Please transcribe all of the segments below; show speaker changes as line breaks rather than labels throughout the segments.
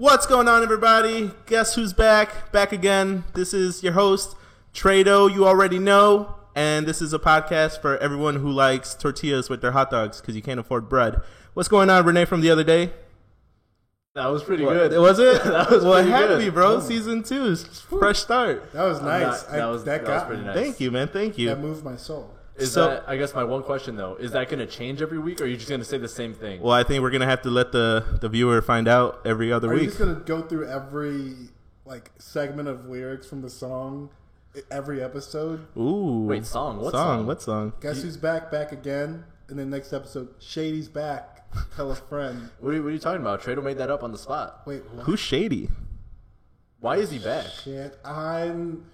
What's going on, everybody? Guess who's back? Back again. This is your host, Trado, you already know. And this is a podcast for everyone who likes tortillas with their hot dogs because you can't afford bread. What's going on, Renee, from the other day?
That was pretty good.
Was it?
That was
well,
pretty
it had to
good.
be, bro. Season 2 is fresh start.
That was nice.
That was pretty nice.
Thank you, man. Thank you.
That moved my soul.
I guess my one question, though, is that going to change every week, or are you just going to say the same thing?
Well, I think we're going to have to let the viewer find out every other
Are
week.
you just going to go through every segment of lyrics from the song every episode?
Ooh.
Wait, song? What
song? What song?
Guess who's back again? And then next episode, Shady's back. Tell a friend.
What are you talking about? Trado made that up on the spot.
Wait, what?
Who's Shady?
Why is he back?
Shit, I'm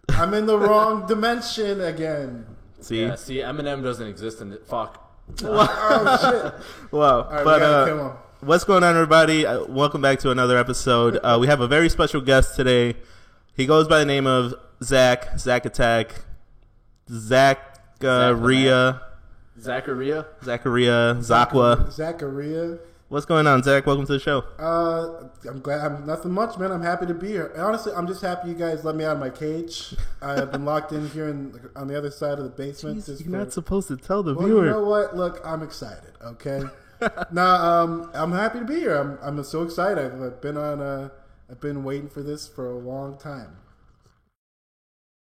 in the wrong dimension again.
See?
Yeah, see, Eminem doesn't exist in it. Fuck.
Oh shit!
Wow.
All right,
But
we gotta kill him.
what's going on, everybody? Welcome back to another episode. We have a very special guest today. He goes by the name of Zach Attack, Zachariah, Zakwa.
Zachariah.
What's going on, Zach? Welcome to the show.
I'm glad. I'm nothing much, man. I'm happy to be here. Honestly, I'm just happy you guys let me out of my cage. I've been locked in here on the other side of the basement.
Jeez, you're not supposed to tell the
Well,
viewer.
you know what? Look, I'm excited. Okay. I'm happy to be here. I'm so excited. I've been waiting for this for a long time.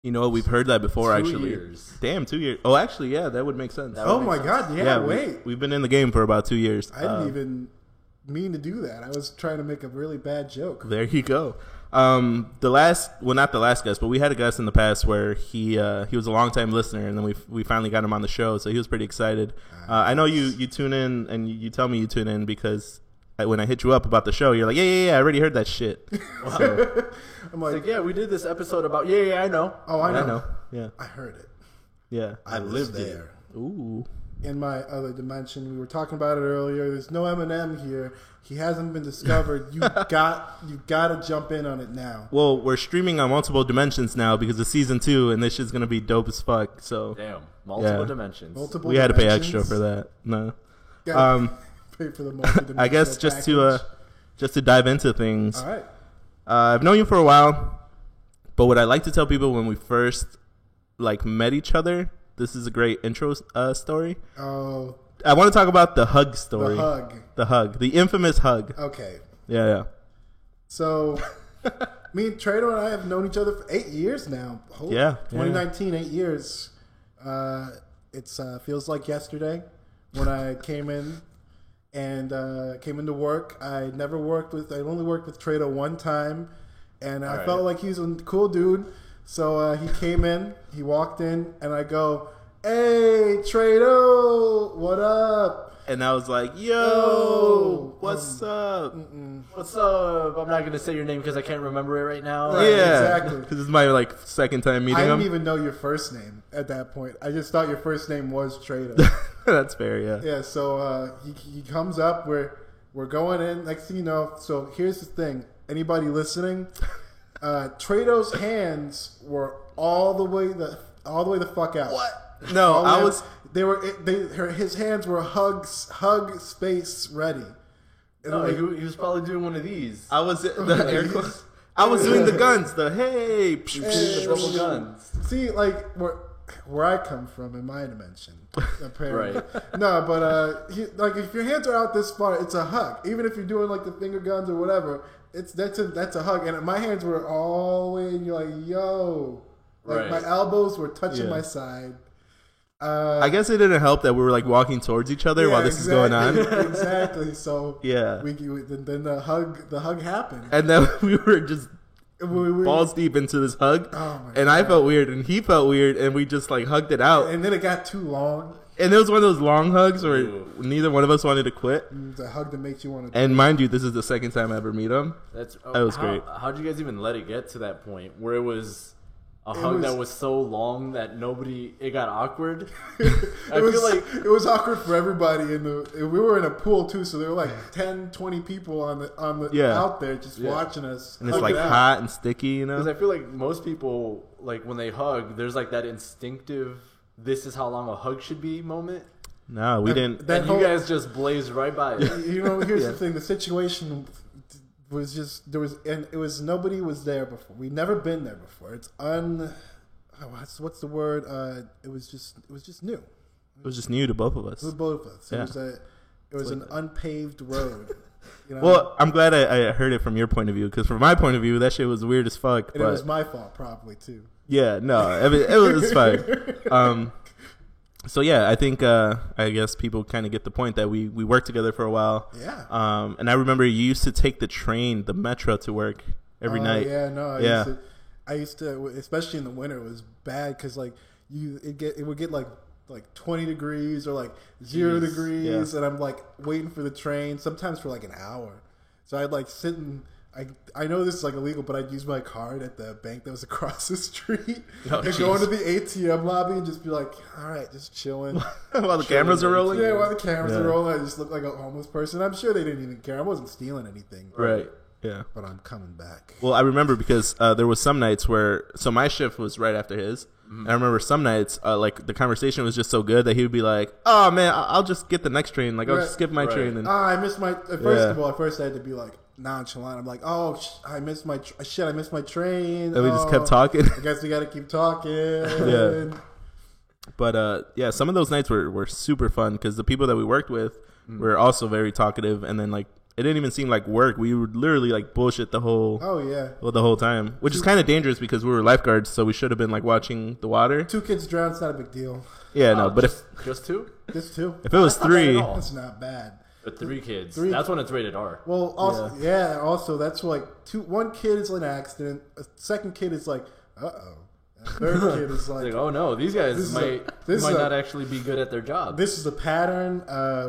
You know what? We've heard that before,
2
actually.
years.
Damn, 2 years. Oh, actually, yeah, that would make sense.
That would
Oh
make
my
sense.
God! Yeah, wait.
We've been in the game for about 2 years.
I didn't even mean to do that. I was trying to make a really bad joke.
There you go. Not the last guest, but we had a guest in the past where he was a longtime listener, and then we finally got him on the show, so he was pretty excited. I know you tune in, and you tell me you tune in because when I hit you up about the show, you're like, yeah, I already heard that shit. So,
I'm
It's like, yeah, we did this episode about, yeah, I know.
Oh, I know.
Yeah,
I heard it.
yeah.
I lived there.
Ooh.
In my other dimension, we were talking about it earlier. There's no Eminem here. He hasn't been discovered. You got to jump in on it now.
Well, we're streaming on multiple dimensions now because of season 2, and this shit's gonna be dope as fuck. So
Damn. Multiple
Yeah.
dimensions.
Multiple
we had to pay
dimensions.
extra for that. No.
Gotta pay for the multi-dimensional
I guess just to dive into things.
All right.
I've known you for a while, but what I like to tell people when we first met each other, this is a great intro story.
Oh,
I want to talk about the hug story.
the hug.
The infamous hug.
Okay.
Yeah.
So, me and Trado and I have known each other for 8 years now.
Yeah.
2019, 8 years. It's feels like yesterday when I came in and came into work. I only worked with Trado one time, and I felt like he was a cool dude. So he came in, he walked in, and I go, "Hey, Trado, what up?"
And I was like, yo, what's up?
What's up? I'm not going to say your name because I can't remember it right now.
Right.
Yeah.
exactly.
Because it's my second time meeting
I
him.
didn't even know your first name at that point. I just thought your first name was Trado.
That's fair, yeah.
Yeah, so he comes up. We're going in. Next thing you know, so here's the thing. Anybody listening? Trado's hands were all the way the fuck out.
What? No, I was...
His hands were hug space ready. And
No,
like,
he was probably doing one of these.
I was the air quotes. I was doing the guns, the hey,
The double guns.
see, like where I come from in my dimension, apparently.
Right.
No, but if your hands are out this far, it's a hug. Even if you're doing like the finger guns or whatever, that's a hug. And my hands were all the way, and you're like, yo, like my elbows were touching my side.
I guess it didn't help that we were walking towards each other while this is going on.
Exactly. So
Yeah.
then the hug happened.
And then we were just
We-
balls deep into this hug.
Oh my
and I felt weird and he felt weird and we just hugged it out.
And then it got too long.
And it was one of those long hugs where neither one of us wanted to quit.
The hug that makes you want to.
And mind you, this is the second time I ever meet him.
That
was great.
How'd you guys even let it get to that point where it was a hug that was so long that it got awkward? I feel like
it was awkward for everybody we were in a pool too, so there were like 10, 20 people on the out there just watching us.
And it's
hug it out.
hot and sticky, you know?
because I feel like most people when they hug, there's that instinctive "this is how long a hug should be" moment.
No, we didn't.
That
And you guys just blazed right by it.
Here's the thing: the situation was just there was and it was nobody was there before. We'd never been there before. It's what's the word? It was just new.
It was just new to both of us.
To both of us.
Yeah.
It was an unpaved road. You know?
Well, I'm glad I heard it from your point of view, because from my point of view, that shit was weird as fuck.
And it was my fault, probably too.
Yeah, no, I mean, it was fine. So yeah, I think I guess people kind of get the point that we worked together for a while.
Yeah.
And I remember you used to take the metro to work every night.
Yeah, no, I used to, especially in the winter, it was bad because like it would get like 20 degrees or like 0 degrees, and I'm like waiting for the train sometimes for like an hour. So I'd like sit and I know this is like illegal, but I'd use my card at the bank that was across the street and go into the ATM lobby and just be like, all right, just chilling
while the cameras are rolling.
Yeah, while the cameras are rolling, I just look like a homeless person. I'm sure they didn't even care. I wasn't stealing anything.
Right. Yeah.
But I'm coming back.
Well, I remember because there was some nights so my shift was right after his. And I remember some nights, like the conversation was just so good that he would be like, "Oh man, I'll just get the next train. Like I'll just skip my train." And
I missed my. First of all, at first I had to be like nonchalant. I'm like, "Oh, I missed my train."
And we just kept talking.
I guess we got to keep talking.
Yeah. But yeah, some of those nights were super fun because the people that we worked with were also very talkative, and then like it didn't even seem like work. We would literally like bullshit the whole the whole time, which is kind of dangerous because we were lifeguards, so we should have been like watching the water.
2 kids drowned, it's not a big deal.
Yeah, no, but
just 2?
Just 2.
If it was 3,
that's not bad.
But 3 kids, that's when it's rated R.
Well, also also that's like 1 kid is in an accident, a second kid is like, uh-oh. Third kid is like,
oh no, these guys might not actually be good at their job.
This is a pattern.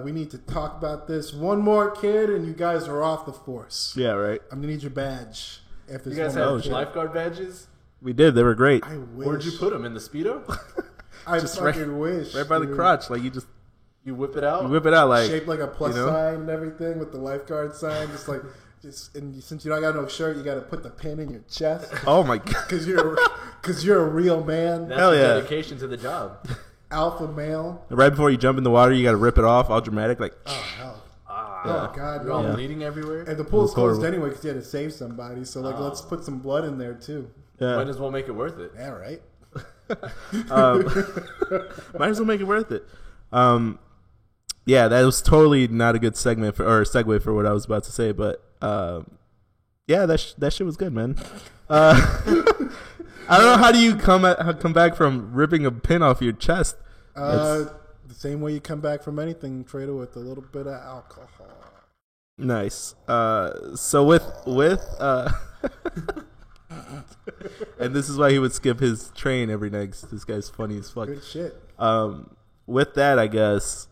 We need to talk about this. 1 more kid, and you guys are off the force.
Yeah, right.
I'm gonna need your badge.
You guys have lifeguard badges?
We did. They were great.
I wish.
Where'd you put them in the Speedo?
I just fucking wish.
Right by the crotch, like
you whip it out.
You whip it out like
shaped like a plus sign and everything with the lifeguard sign, just like. And since you don't got no shirt, you got to put the pin in your chest.
Oh my god!
Because you're a real man.
That's dedication to the job.
Alpha male.
Right before you jump in the water, you got to rip it off, all dramatic, like.
Oh hell! Oh god!
You're all bleeding everywhere.
And the pool's closed anyway because you had to save somebody. So like, let's put some blood in there too.
Yeah.
Might as well make it worth it.
Yeah, right.
Might as well make it worth it. Yeah, that was totally not a good segue for what I was about to say, but yeah, that shit was good, man. I don't know, how do you come back from ripping a pin off your chest?
The same way you come back from anything, Trader, with a little bit of alcohol.
Nice. So with and this is why he would skip his train every night. This guy's funny as fuck.
Good shit.
With that, I guess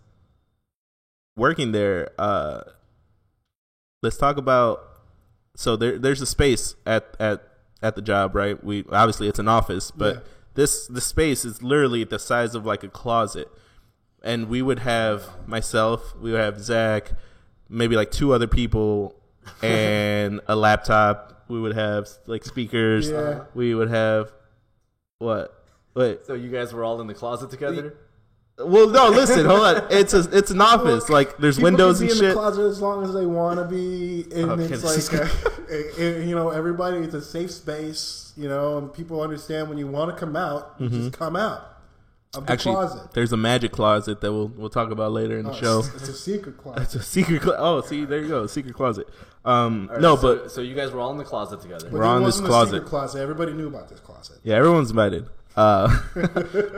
working there. Let's talk about. So there's a space at the job, right? Obviously it's an office, but the space is literally the size of like a closet. And we would have myself, we would have Zach, maybe like 2 other people, and a laptop. We would have like speakers.
Yeah.
We would have what? Wait.
So you guys were all in the closet together?
Well, no, listen, hold on. It's an office. Like there's windows and shit.
People can be in the closet as long as they want to be, and it's like everybody. It's a safe space, and people understand when you want to come out, you just come out of the closet.
There's a magic closet that we'll talk about later in the show.
It's a secret closet.
It's a secret closet. Oh, see, there you go, secret closet.
Right,
no,
so you guys were all in the closet together.
We're on this closet.
Everybody knew about this closet.
Yeah, everyone's invited.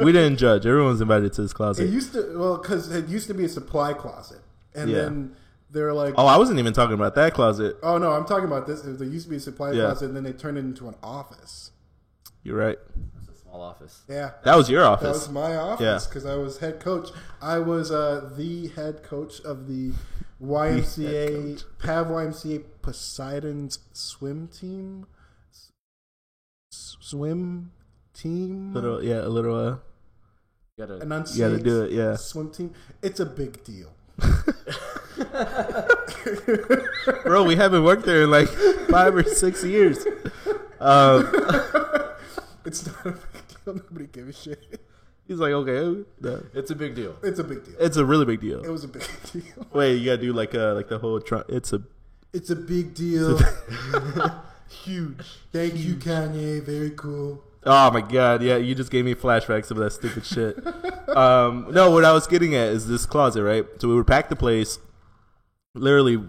We didn't judge. Everyone's invited to this closet.
It used to, because it used to be a supply closet, and then they're like,
"Oh, I wasn't even talking about that closet."
Oh no, I'm talking about this. There used to be a supply closet, and then they turned it into an office.
You're right.
It's a small office.
Yeah,
that was your office.
That was my office because I was head coach. I was the head coach of the YMCA Pav YMCA Poseidon's swim team. Team.
A little.
You
gotta do it. Yeah.
Swim team. It's a big deal.
Bro, we haven't worked there in like 5 or 6 years.
It's not a big deal. Nobody gives a shit.
He's like, okay, no.
It's a big deal.
It's a big deal.
It's a really big deal.
It was a big deal.
Wait, you gotta do like the whole.
It's a big deal.
Huge.
Thank you, Kanye. Very cool.
Oh my god, yeah, you just gave me flashbacks of that stupid shit. No, what I was getting at is this closet, right? So we would pack the place. Literally,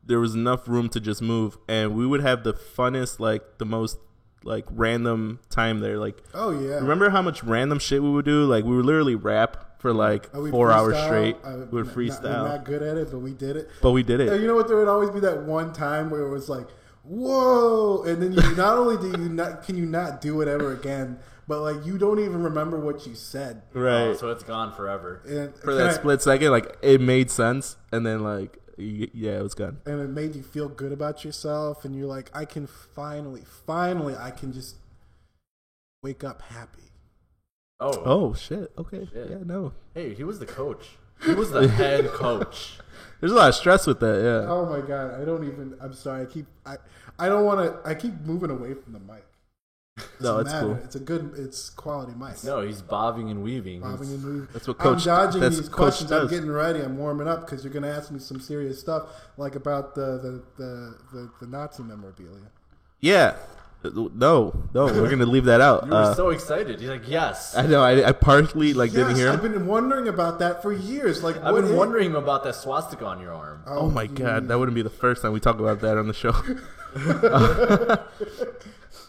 there was enough room to just move, and we would have the funnest, like the most like random time there. Like,
Oh yeah.
remember how much random shit we would do? Like, we would literally rap for like
We
4 hours
freestyle.
straight. We would
We're
freestyle,
not good at it, but we did it.
but we did
And
it.
you know what? There would always be that one time where it was like, "Whoa!" And then you not only do you not can you not do it ever again, but like you don't even remember what you said.
Right.
Oh, so it's gone forever.
And
For that split second, like it made sense, and then like yeah, it was gone.
and it made you feel good about yourself, and you're like, I can finally, I can just wake up happy.
Oh.
Oh shit. Okay.
Shit.
Yeah. No.
Hey, he was the coach. He was the head coach.
There's a lot of stress with that. Yeah.
Oh my god, I don't even. I'm sorry. I don't want to. I keep moving away from the mic.
No,
Doesn't
it's
matter.
cool.
It's a good. It's quality mic.
No, he's bobbing and weaving.
Bobbing and weaving.
That's what
I'm
coach.
dodging
That's
these
what coach
questions. I'm
does.
getting ready. I'm warming up because you're going to ask me some serious stuff, like about the Nazi memorabilia.
Yeah. No, we're gonna leave that out.
You were so excited. He's like, yes.
I know. I partially like didn't
Yes,
hear
I've
him.
been wondering about that for years. Like,
I've
what
been
is-
wondering about that swastika on your arm.
Oh my god, that wouldn't be the first time we talk about that on the show.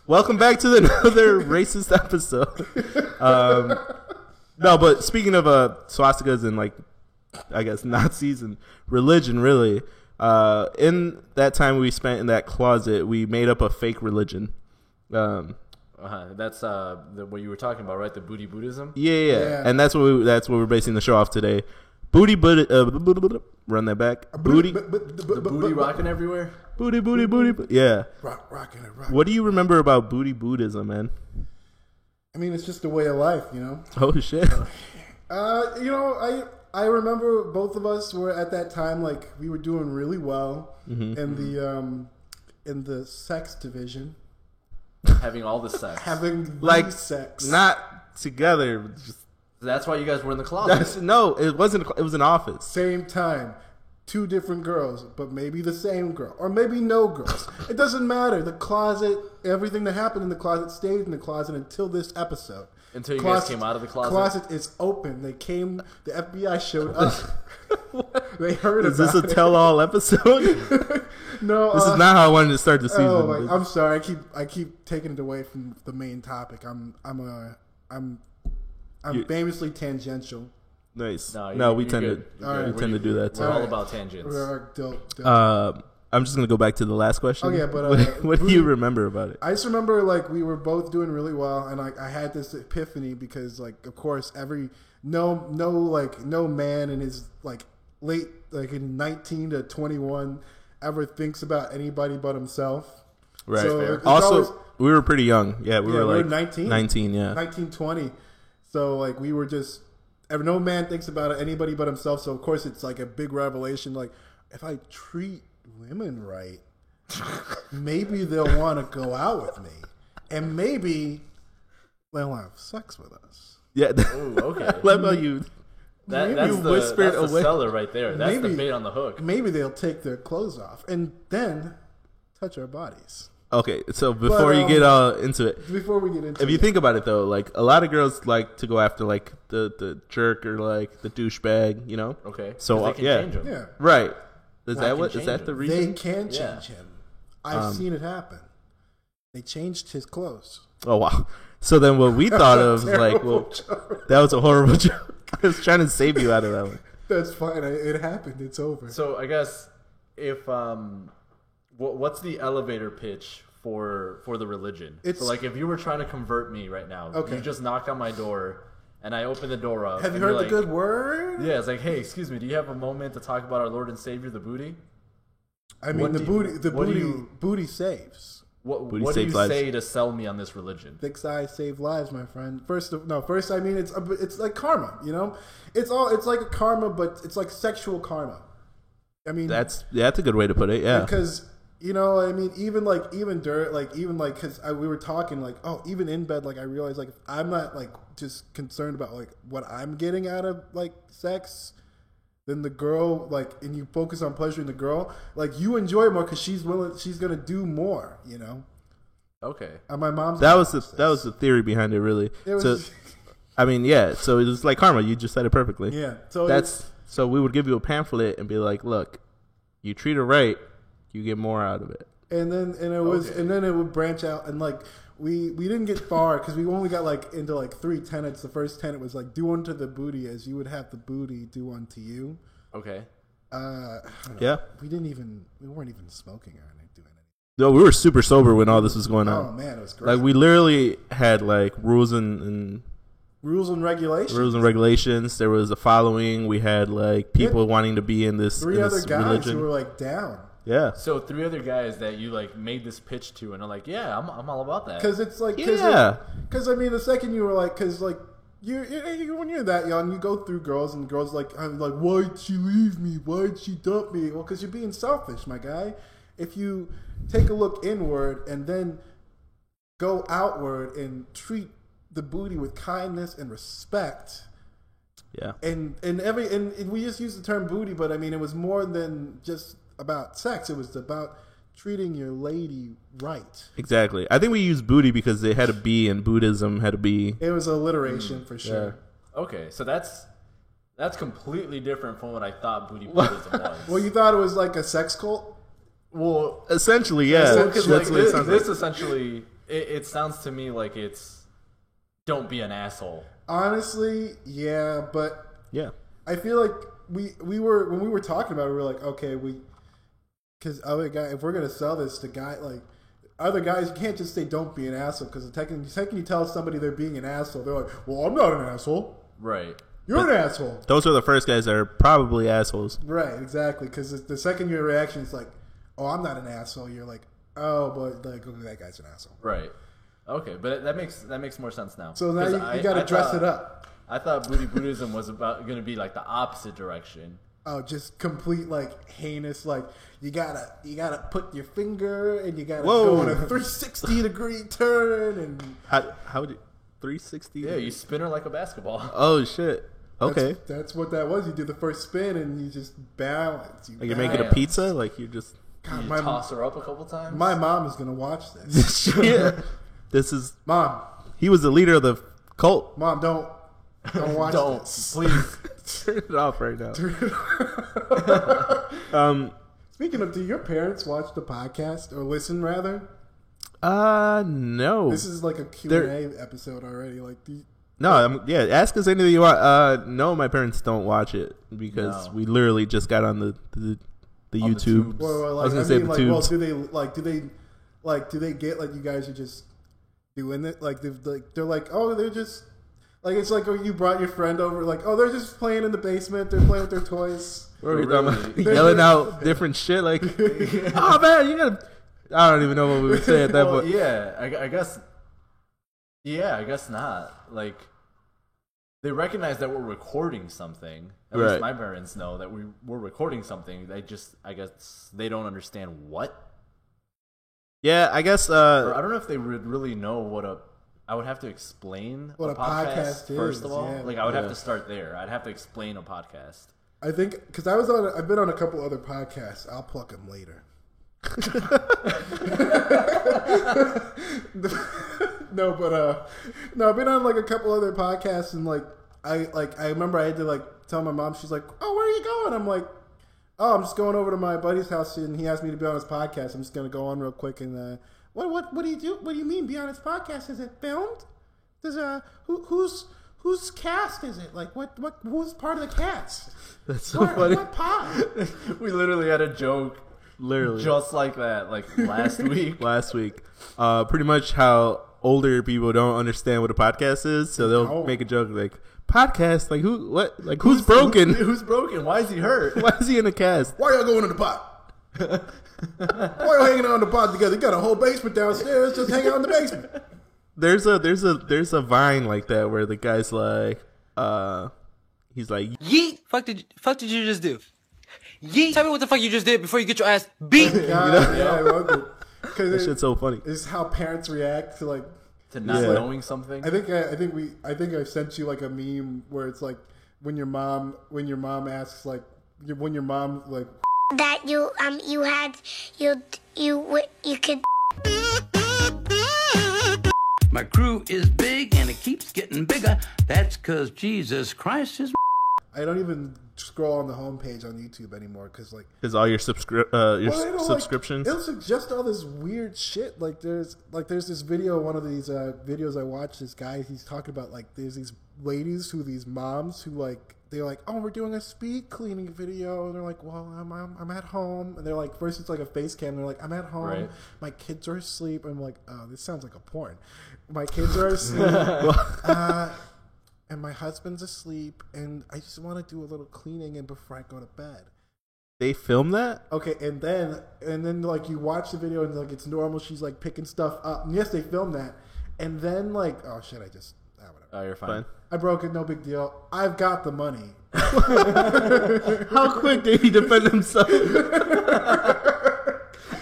Welcome back to another racist episode. No, but speaking of swastikas and like, I guess Nazis and religion, really, in that time we spent in that closet, we made up a fake religion.
That's what you were talking about, right? The booty Buddhism.
Yeah, and that's what we're basing the show off today. Booty, run that back. Booty,
The booty rocking everywhere.
booty. Yeah.
Rocking it.
What do you remember about booty Buddhism, man?
I mean, it's just a way of life, you know.
Oh shit.
You know, I remember both of us were at that time like we were doing really well in the sex division,
Having all the sex.
having
Like
sex.
not together. Just,
That's why you guys were in the closet.
no, it wasn't. It was an office.
Same time, two different girls, but maybe the same girl, or maybe no girls. It doesn't matter. The closet, everything that happened in the closet stayed in the closet until this episode.
Until you guys came out of the closet?
Closet is open. They came. The FBI showed up. They heard
Is
about
this a
it.
tell-all episode?
No,
This is not how I wanted to start the season.
Oh, my, I'm sorry. I keep taking it away from the main topic. I'm famously tangential.
Nice.
No,
we
you're
tend
good.
to
All right.
we tend to do that
We're
too.
all about tangents.
Dope.
I'm just gonna go back to the last question.
Oh, yeah, but,
what do
Booty-
you remember about it?
I just remember like we were both doing really well, and I had this epiphany because like of course no man in his like late like in 19 to 21 ever thinks about anybody but himself.
Right.
So it's
Also,
always-
we were pretty young. Yeah, we
Yeah,
were
we were
like
19.
19. Yeah.
1920. So like we were just no man thinks about anybody but himself. So of course it's like a big revelation. Like if I treat women right, maybe they'll want to go out with me, and maybe they'll have sex with us.
Yeah.
Ooh, okay.
What about you?
That's
You
the,
whispered
that's the
away.
seller right there. That's the
Maybe-
bait on the hook.
Maybe they'll take their clothes off and then touch our bodies.
Okay, so before you get into it,
Before we get into
if you think about it though, like a lot of girls like to go after like the jerk or like the douchebag, you know?
Okay.
So,
'Cause they can
yeah.
change 'em.
yeah,
Right. Is
Well, I
that
can
what? Is
change
that the
him.
they
reason?
can change
Yeah.
him. I've seen it happen. They changed his clothes.
Oh wow. So then what we thought of was like,
Terrible
well,
joke.
that was a horrible joke. I was trying to save you out of that one.
That's fine. It happened. It's over.
So I guess if what's the elevator pitch for the religion?
It's-
so like if you were trying to convert me right now,
Okay.
you just knocked on my door and I open the door up.
Have you
and
heard
you're
the
like,
good word?
Yeah, it's like, hey, excuse me, do you have a moment to talk about our Lord and Savior, the booty?
I mean,
What
the
do you-
booty. The
what do
booty.
you-
Booty saves.
What
Booty
do you
saves lives.
say to sell me on this religion?
Thick thighs save lives, my friend. First, I mean, it's like karma. You know, it's like a karma, but it's like sexual karma. I mean,
That's a good way to put it. Yeah.
because you know, I mean, even because we were talking like, oh, even in bed, like I realized like if I'm not like just concerned about like what I'm getting out of like sex, then the girl, like, and you focus on pleasuring the girl, like, you enjoy it more because she's gonna do more, you know.
Okay.
And my mom's
that was the theory behind it, really.
It was,
so, I mean, yeah. So it was like karma. You just said it perfectly.
yeah. So
so we would give you a pamphlet and be like, look, you treat her right, you get more out of it.
and then it would branch out, and like we didn't get far because we only got like into like 3 tenets. The first tenet was like, do unto the booty as you would have the booty do unto you.
Okay.
Yeah.
We weren't even smoking or anything.
No, we were super sober when all this was going on.
Oh man, it was great.
Like we literally had like rules and regulations. There was a following. We had like people wanting to be in this
3 other guys
religion.
who were like down.
Yeah.
So 3 other guys that you like made this pitch to, and are like, yeah, I'm all about that.
Because it's like, because I mean, the second you were like, because like you when you're that young, you go through girls, and girls like, I'm like, why'd she leave me? Why'd she dump me? Well, because you're being selfish, my guy. If you take a look inward and then go outward and treat the booty with kindness and respect.
Yeah.
And we just use the term booty, but I mean, it was more than just about sex. It was about treating your lady right.
Exactly. I think we used booty because it had a B and Buddhism had a B.
It was alliteration for sure.
Yeah. Okay, so that's completely different from what I thought booty Buddhism was.
Well, you thought it was like a sex cult?
Well,
essentially, yeah.
Because like, this essentially, it sounds to me like it's don't be an asshole.
Honestly, yeah, but
yeah,
I feel like we were when we were talking about it, we were like, okay, because other guy, if we're gonna sell this to guy like other guys, you can't just say don't be an asshole because the second you tell somebody they're being an asshole, they're like, well, I'm not an asshole.
Right.
You're an asshole.
Those are the first guys that are probably assholes.
Right. Exactly. Because the second your reaction is like, oh, I'm not an asshole. You're like, oh, but like, okay, that guy's an asshole.
Right. Okay, but that makes more sense now.
So now you got to dress it up.
I thought booty Buddhism was going to be like the opposite direction.
Oh, just complete like heinous. Like you gotta put your finger and you gotta go on a 360-degree turn and
how would you 360?
Yeah, you spin her like a basketball.
Oh shit. Okay.
That's what that was. You do the first spin and you just balance.
Like you're making a pizza. Like you just
toss her up a couple times.
My mom is gonna watch this.
Yeah. This is
Mom.
He was the leader of the cult.
Mom, don't watch this.
Please.
Turn it off right now.
Speaking of, do your parents watch the podcast or listen rather?
No.
This is like a Q&A episode already. Like,
ask us anything you want. No, my parents don't watch it because we literally just got on the YouTube.
Well,
I was gonna say the tubes.
Well, do they get like you guys are just doing it? Like they're like, oh, they're just. Like, it's like, oh, you brought your friend over, like, oh, they're just playing in the basement, they're playing with their toys.
What are we talking about? Yelling out different shit, like, oh, man, you gotta... I don't even know what we would say at that point.
Yeah, I guess not. Like, they recognize that we're recording something. At least my parents know that we're recording something. I guess they don't understand what.
Yeah, I guess...
Or I don't know if they would really know what I would have to explain what a podcast first of all. Yeah. Like I would have to start there. I'd have to explain a podcast.
I think because I've been on a couple other podcasts. I'll pluck them later. No, I've been on like a couple other podcasts and I remember I had to like tell my mom. She's like, "Oh, where are you going?" I'm like, "Oh, I'm just going over to my buddy's house and he asked me to be on his podcast. I'm just gonna go on real quick and." What do you do? What do you mean? Be on his podcast? Is it filmed? Does whose cast is it? Like who's part of the cast?
That's so funny.
What pod?
We literally had a joke, just like that, like last week.
Pretty much how older people don't understand what a podcast is, so they'll make a joke like podcast. Like who? What? Like who's broken?
Who's broken? Why is he hurt?
Why is he in the cast?
Why y'all going to the pod? Why y'all hanging out in the pod together? You got a whole basement downstairs. Just hang out in the basement.
There's a Vine like that where the guy's like, he's like,
yeet. Fuck did you just do? Yeet. Tell me what the fuck you just did before you get your ass beat.
Because
that shit's so funny.
It's how parents react to
not knowing something.
I think I sent you like a meme where it's like when your mom asks like when your mom like
that you had you could.
My crew is big and it keeps getting bigger. That's 'cause Jesus Christ is.
I don't even scroll on the homepage on YouTube anymore because
all your subscriptions.
It'll suggest all this weird shit. Like there's this video, one of these videos I watched. This guy, he's talking about like there's these ladies these moms who like they're like, oh, we're doing a speed cleaning video, and they're like, well, I'm at home, and they're like, first it's like a face cam, and they're like, I'm at home,
right.
My kids are asleep. I'm like, oh, this sounds like a porn. My kids are asleep. And my husband's asleep, and I just want to do a little cleaning and before I go to bed.
They film that?
Okay, and then like you watch the video and like it's normal. She's like picking stuff up. And yes, they filmed that. And then like, oh shit, whatever.
Oh, you're fine.
I broke it, no big deal. I've got the money.
How quick did he defend himself?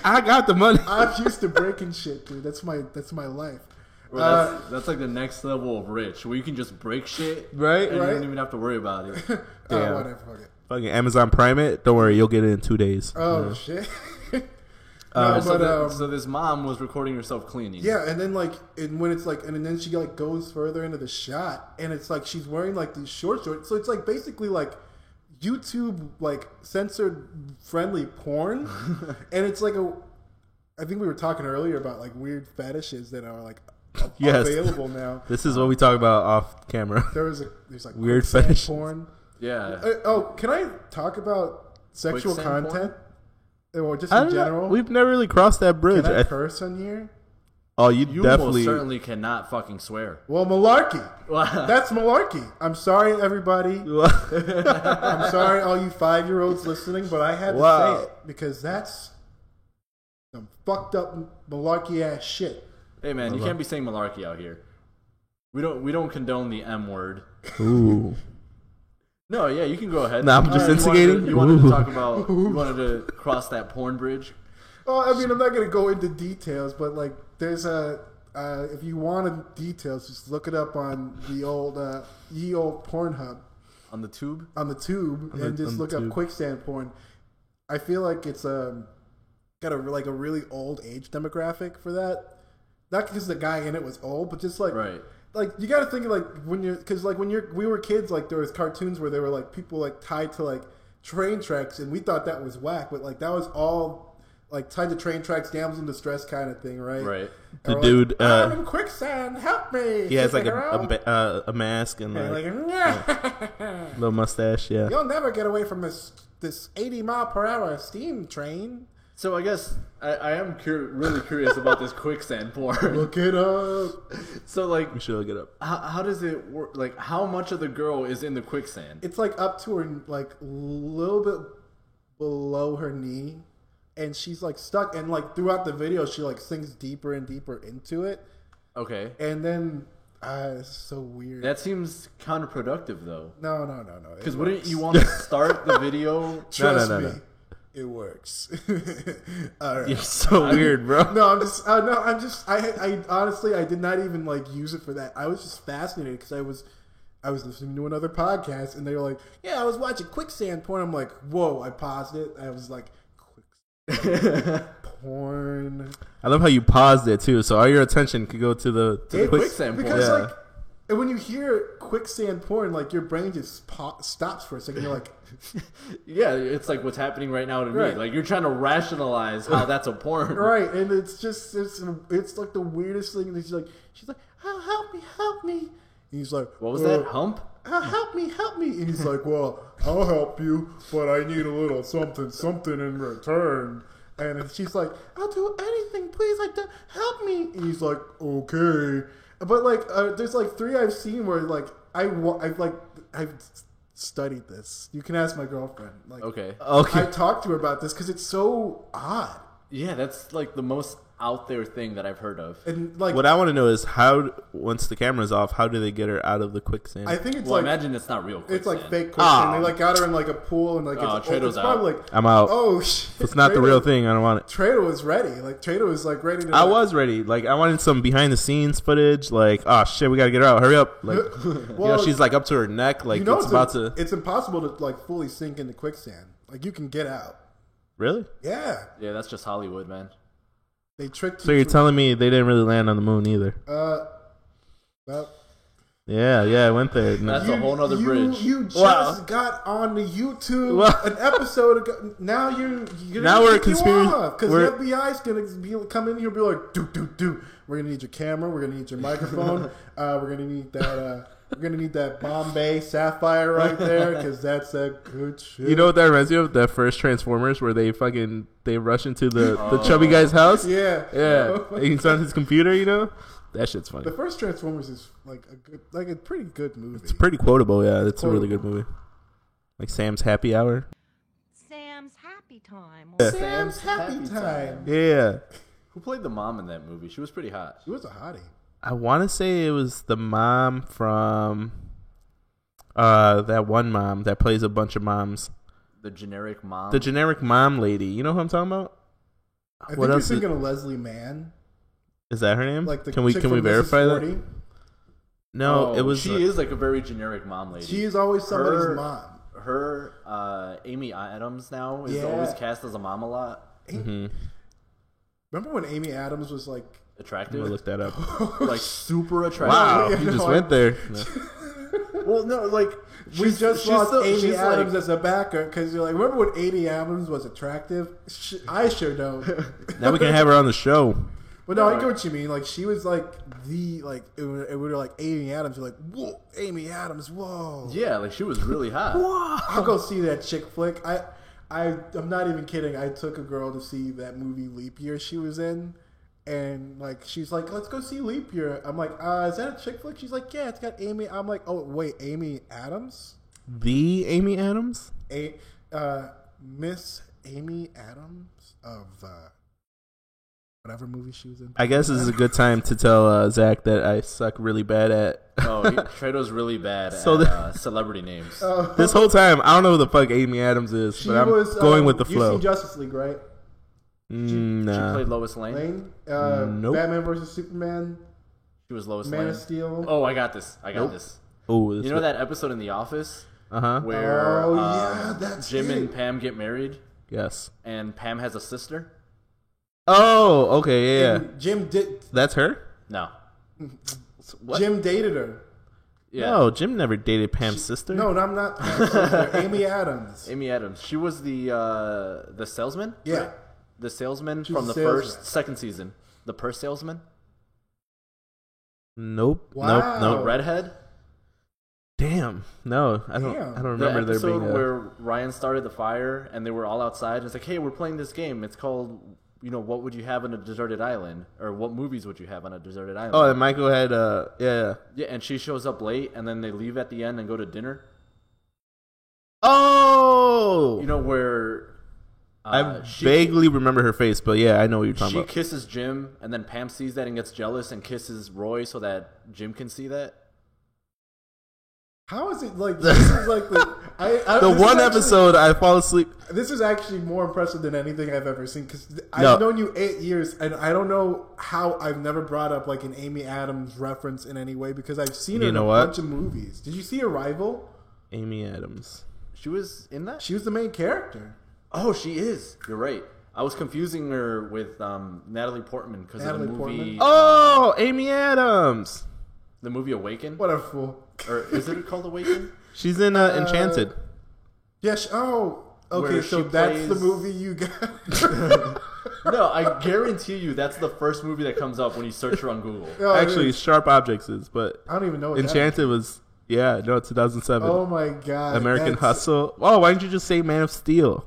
I got the money.
I'm used to breaking shit, dude. That's my life.
Well, that's like the next level of rich, where you can just break shit,
right?
And you don't even have to worry about it.
Damn.
Whatever, fuck it.
Fucking Amazon Prime it. Don't worry, you'll get it in 2 days.
Oh shit.
So this mom was recording herself cleaning.
Yeah, and then when it's like, and then she like goes further into the shot, and it's like she's wearing like these shorts. So it's like basically like YouTube like censored friendly porn, and it's like I think we were talking earlier about like weird fetishes that are like available now.
This is what we talk about off camera.
There's like
weird fetish
porn.
Yeah.
Can I talk about sexual content? Or just
in
general?
We've never really crossed that bridge.
Can I curse on here?
Oh, you definitely
most certainly cannot fucking swear.
Well, malarkey. That's malarkey. I'm sorry, everybody. I'm sorry, all you 5-year-olds listening, but I had to say it because that's some fucked up malarkey ass shit.
Hey man, you can't be saying malarkey out here. We don't condone the M word.
Ooh.
No, yeah, you can go ahead.
No, I'm just instigating.
You wanted to talk about. You wanted to cross that porn bridge.
Oh, I mean, I'm not gonna go into details, but like, there's if you want details, just look it up on the old ye old Pornhub.
On the tube.
And just look up quicksand porn. I feel like it's got a really old age demographic for that. Not because the guy in it was old, but just like
right.
Like you got to think of like when we were kids, like there was cartoons where there were like people like tied to like train tracks, and we thought that was whack, but like that was all like tied to train tracks, damsels in distress kind of thing, right?
Right.
The dude,
I'm in quicksand, help me.
He has like a mask and like little mustache. Yeah.
You'll never get away from this 80-mile-per-hour steam train.
So I guess I am really curious about this quicksand porn.
Look it up.
So like,
we should look it up.
How does it work? Like, how much of the girl is in the quicksand?
It's like up to her, like a little bit below her knee, and she's like stuck. And like throughout the video, she like sinks deeper and deeper into it.
Okay.
And then it's so weird.
That seems counterproductive, though.
No.
Because wouldn't you want to start the video?
Trust me. It works. All right.
You're so weird, bro.
No, I honestly, I did not even like use it for that. I was just fascinated because I was listening to another podcast and they were like, yeah, I was watching quicksand porn. I'm like, whoa, I paused it. I was like, quicksand porn.
I love how you paused it too. So all your attention could go to the
quicksand porn.
Because like, and when you hear quicksand porn, like your brain just stops for a second. You're like,
yeah, it's like what's happening right now to
right.
me. Like you're trying to rationalize how that's a porn,
right? And it's like the weirdest thing. And she's like, oh, help me. And he's like,
what was that? Hump?
Help me. And he's like, well, I'll help you, but I need a little something in return. And she's like, I'll do anything, please. Help me. And he's like, okay. But like, there's like 3 I've seen where like I've studied this. You can ask my girlfriend. Like,
okay.
I talked to her about this because it's so odd.
Yeah, that's like the most out there thing that I've heard of.
And like,
What I want to know is how, once the camera's off, how do they get her out of the quicksand?
I think it's
Well,
like
imagine it's not real quicksand.
it's like fake quicksand. They like got her in like a pool and like
Trado's
it's probably
out.
like
I'm out.
oh shit.
If it's not the real thing, I don't want it.
Trado was ready. Like Trado was like ready to.
I was ready. Like, I wanted some behind the scenes footage. Like, oh shit, we gotta get her out. Hurry up. Like,
Well,
she's like up to her neck. Like,
you know,
it's about to.
It's impossible to like fully sink into quicksand. Like you can get out.
Really?
Yeah,
Yeah, that's just Hollywood, man.
they tricked you.
So you're telling me they didn't really land on the moon either?
Well,
Yeah, I went there. No.
That's a whole nother bridge.
You just
Wow.
got on the YouTube
Wow.
an episode ago. Now you're
Now we're a conspiracy-
because
we're-
the FBI's gonna come in here and be like, do. We're gonna need your camera. We're gonna need your microphone. We're gonna need that. We're gonna need that Bombay Sapphire right there because that's a good shit.
You know what that reminds me of? The first Transformers where they rush into the chubby guy's house.
Yeah,
Yeah. He's on his computer. You know, that shit's funny.
The first Transformers is like a pretty good movie.
It's pretty quotable. Yeah, it's a really good movie. Like Sam's Happy Hour.
Sam's Happy Time.
Sam's Happy Time.
Yeah.
Who played the mom in that movie? She was pretty hot.
She was a hottie.
I want to say it was the mom from that one mom that plays a bunch of moms.
The generic mom.
The generic mom lady. You know who I'm talking about?
I think you're thinking of Leslie Mann.
Is that her name?
Like the
can we
chick
can we
from Mrs.
verify
40?
that? No, it was.
She is like a very generic mom lady.
She is always somebody's
Her-
mom.
Her, Amy Adams now is
Yeah.
always cast as a mom a lot.
Mhm.
Remember when Amy Adams was like,
I'm
Attractive,
gonna look that up.
like super attractive.
Wow,
Yeah,
you
no,
just
I-
went there. No.
Well, no, like
we just lost Amy
she's
Adams
like,
as a backer because you're like, remember when Amy Adams was attractive? I sure don't.
Now we can have her on the show.
But no, I get what you mean. Like she was like we were like Amy Adams. You're like, whoa, Amy Adams, whoa.
yeah, like she was really hot.
I'll go see that chick flick. I'm not even kidding. I took a girl to see that movie Leap Year she was in, and like she's like, let's go see Leap Year. I'm like, is that a chick flick? She's like, yeah, it's got Amy. I'm like, oh wait, Amy Adams,
The Amy Adams?
Miss Amy Adams of whatever movie she was in.
I guess this is a good time to tell Zach that I suck really bad at.
Trado's really bad
So
at celebrity names.
This whole time, I don't know who the fuck Amy Adams is,
She
but I'm
was
going with the
You've
flow.
seen Justice League, right?
She
Nah.
played Lois Lane.
Lane,
Nope.
Batman versus Superman,
She was Lois
Man
Lane.
of Steel.
Oh, I got this. This.
Oh,
You know that episode in The Office
Uh-huh.
where
Oh, yeah, that's
Jim
it.
and Pam get married,
Yes.
and Pam has a sister?
Oh, okay, yeah.
And Jim did.
That's her?
No.
Jim dated her.
Yeah.
No, Jim never dated Pam's sister.
No, I'm not. Amy Adams.
Amy Adams. She was the salesman.
Yeah.
The salesman
She
from
was
the
a salesman.
second season. The purse salesman.
Nope.
Wow.
Nope.
The redhead.
Damn. No, I don't.
Damn.
I don't
The
remember there
episode
being a.
where Ryan started the fire and they were all outside. And it's like, hey, we're playing this game. It's called, what would you have on a deserted island, or what movies would you have on a deserted island?
Oh, and Michael had. Yeah.
Yeah, and she shows up late, and then they leave at the end and go to dinner.
Oh.
You know where
I vaguely remember her face, but yeah, I know what you're talking
she
about.
kisses Jim, and then Pam sees that and gets jealous and kisses Roy so that Jim can see that.
How is it like? This is like the.
The
this
one
is actually-
episode I fall asleep.
This is actually more impressive than anything I've ever seen because
No.
I've known you 8 years, and I don't know how I've never brought up like an Amy Adams reference in any way because I've seen her
You
in
know
a
what?
bunch of movies. Did you see Arrival?
Amy Adams.
She was in that?
She was the main character.
Oh, she is. You're right. I was confusing her with Natalie Portman because of the
Natalie
movie.
Portman?
Oh, Amy Adams.
The movie Awaken?
What a fool.
Or is it called Awaken?
She's in Enchanted.
Yes. Oh. Okay.
Where
So
she
that's the
plays-
movie you got.
No, I guarantee you that's the first movie that comes up when you search her on Google.
Oh, it
Actually,
is.
Sharp Objects is, but
I don't even know. What that
Enchanted was 2007.
Oh my god.
American
that's-
Hustle. Oh, why didn't you just say Man of Steel?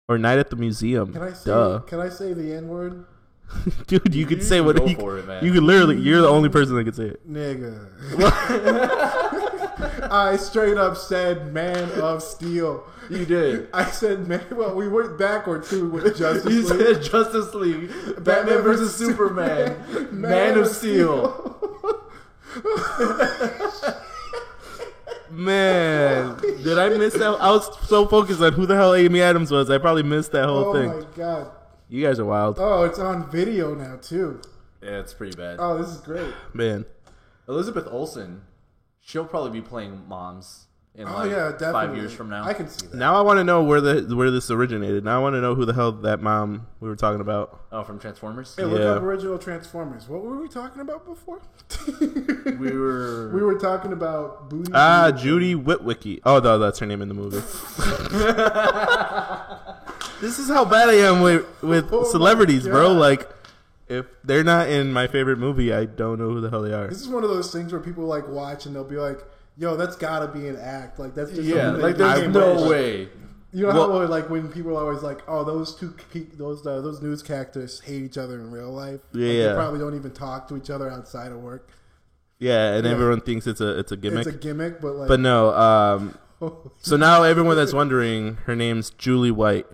Or Night at the Museum?
Can I say?
Duh.
Can I say the N word,
Dude, you could say
can
what
go
you
for it, man.
You could literally. You're the only person that could say it.
nigga? I straight up said Man of Steel.
You did.
I said, man, well, we went backward too with Justice
You
League.
said Justice League, Batman versus Superman, Man of Steel.
Man, did I miss that? I was so focused on who the hell Amy Adams was. I probably missed that whole
Oh
thing.
my god.
You guys are wild.
Oh, it's on video now too.
Yeah, it's pretty bad.
Oh, this is great.
Man.
Elizabeth Olsen, she'll probably be playing moms in
Oh
like
yeah, definitely.
5 years from now.
I can see that.
Now I want to know where this originated. Now I want to know who the hell that mom we were talking about.
Oh, from Transformers?
Hey, look
Yeah.
up original Transformers. What were we talking about before?
We were...
We were talking about Booty.
Judy Whitwicky. Oh, no, that's her name in the movie. This is how bad I am with
Oh my
celebrities, bro.
God.
Like, if they're not in my favorite movie, I don't know who the hell they are.
This is one of those things where people like watch and they'll be like, "Yo, that's gotta be an act." Like that's just
Yeah,
something
like
they
there's
came
no
up with.
way.
You know
Well-
how like when people are always like, "Oh, those news characters hate each other in real life." Like,
Yeah.
they probably don't even talk to each other outside of work.
Yeah, and
Yeah.
everyone thinks it's a gimmick.
It's a gimmick, but like,
But no, so now everyone that's wondering, her name's Julie White.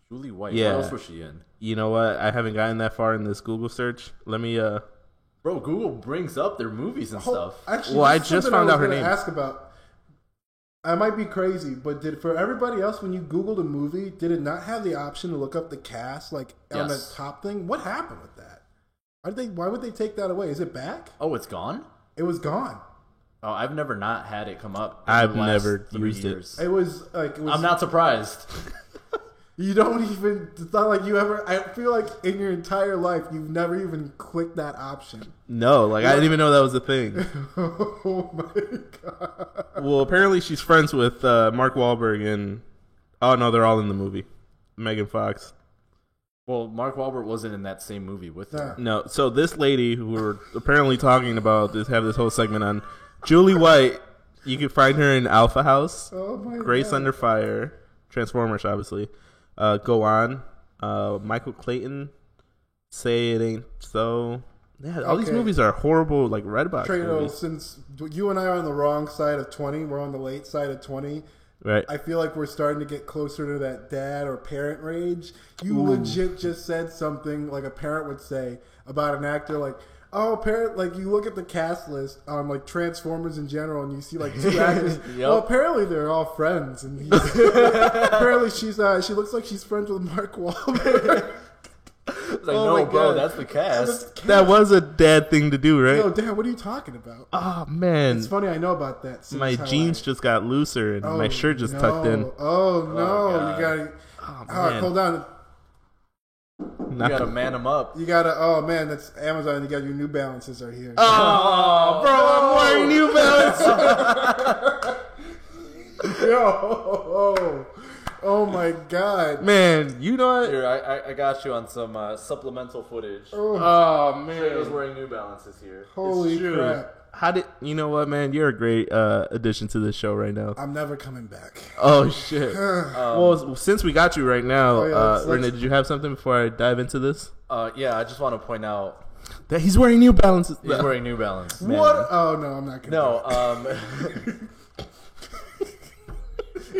Julie White.
Yeah.
What else was she in?
You know what? I haven't gotten that far in this Google search. Let me
Bro, Google brings up their movies and stuff.
Actually,
Well, I
this is
just
something
found
was
out her
gonna
name.
Ask about. I might be crazy, but for everybody else, when you Googled a movie, did it not have the option to look up the cast, like on the
Yes.
top thing? What happened with that? Why would they take that away? Is it back?
Oh, it's gone?
It was gone.
Oh, I've never not had it come up. in
I've
the last
never
3
used it.
years.
It was like it was,
I'm not surprised.
You don't even. It's not like you ever. I feel like in your entire life, you've never even clicked that option.
no, like I didn't even know that was a thing.
Oh my god!
Well, apparently she's friends with Mark Wahlberg and oh no, they're all in the movie. Megan Fox.
Well, Mark Wahlberg wasn't in that same movie with her.
No, so this lady who we're apparently talking about have this whole segment on, Julie White. You can find her in Alpha House,
Oh my
Grace
god!
Under Fire, Transformers, obviously. Go On, Michael Clayton, Say It Ain't So. Yeah, all these
Okay.
movies are horrible, like Redbox
Trado,
movies.
since you and I are on the wrong side of 20, we're on the late side of 20.
Right.
I feel like we're starting to get closer to that dad or parent rage. You legit just said something like a parent would say about an actor, like, oh, parent, like you look at the cast list on like Transformers in general, and you see like 2 actors.
Yep.
Well, apparently they're all friends, and apparently she looks like she's friends with Mark Wahlberg.
It's like,
Oh
no,
my
bro,
God.
that's the cast.
That was a dad thing to do, right?
Yo, Dad, what are you talking about?
Oh, man.
It's funny, I know about that. since
My
how
jeans
I-
just got looser and my shirt just
no.
tucked in.
Oh no,
God.
you gotta.
Oh,
All right,
man.
hold on.
You gotta man them up.
You gotta. Oh man, that's Amazon. You got your New Balances are here.
Oh, bro, I'm wearing New Balance.
Yo, oh my god.
Man, you know what?
Here, I got you on some supplemental footage.
Oh,
Oh,
Trado's
man.
wearing New Balances here.
holy
true.
crap!
How did you know what, man? You're a great addition to this show right now.
I'm never coming back.
Oh shit. Well, since we got you right now,
Oh, yeah, let's-
Renee, did you have something before I dive into this?
Yeah, I just want to point out
That he's wearing New Balances.
he's wearing New Balance.
What? Oh no, I'm not gonna.
No,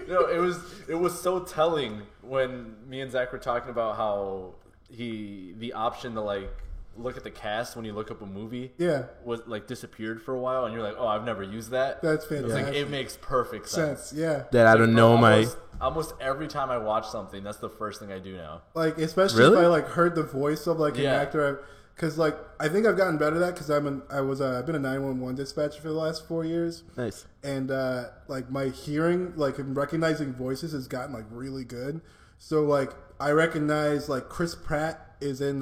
no, it was so telling when me and Zach were talking about how the option to like look at the cast when you look up a movie
Yeah,
was like disappeared for a while, and you're like, oh, I've never used that.
that's
It's
fantastic.
like it makes perfect sense.
sense. Yeah,
That I don't know my.
Almost every time I watch something, that's the first thing I do now.
like especially
Really?
if I like heard the voice of like an
Yeah.
actor. Because like I think I've gotten better at that because I've been a 911 dispatcher for the last 4 years.
Nice.
And like my hearing, like and recognizing voices, has gotten like really good. So like I recognize like Chris Pratt is in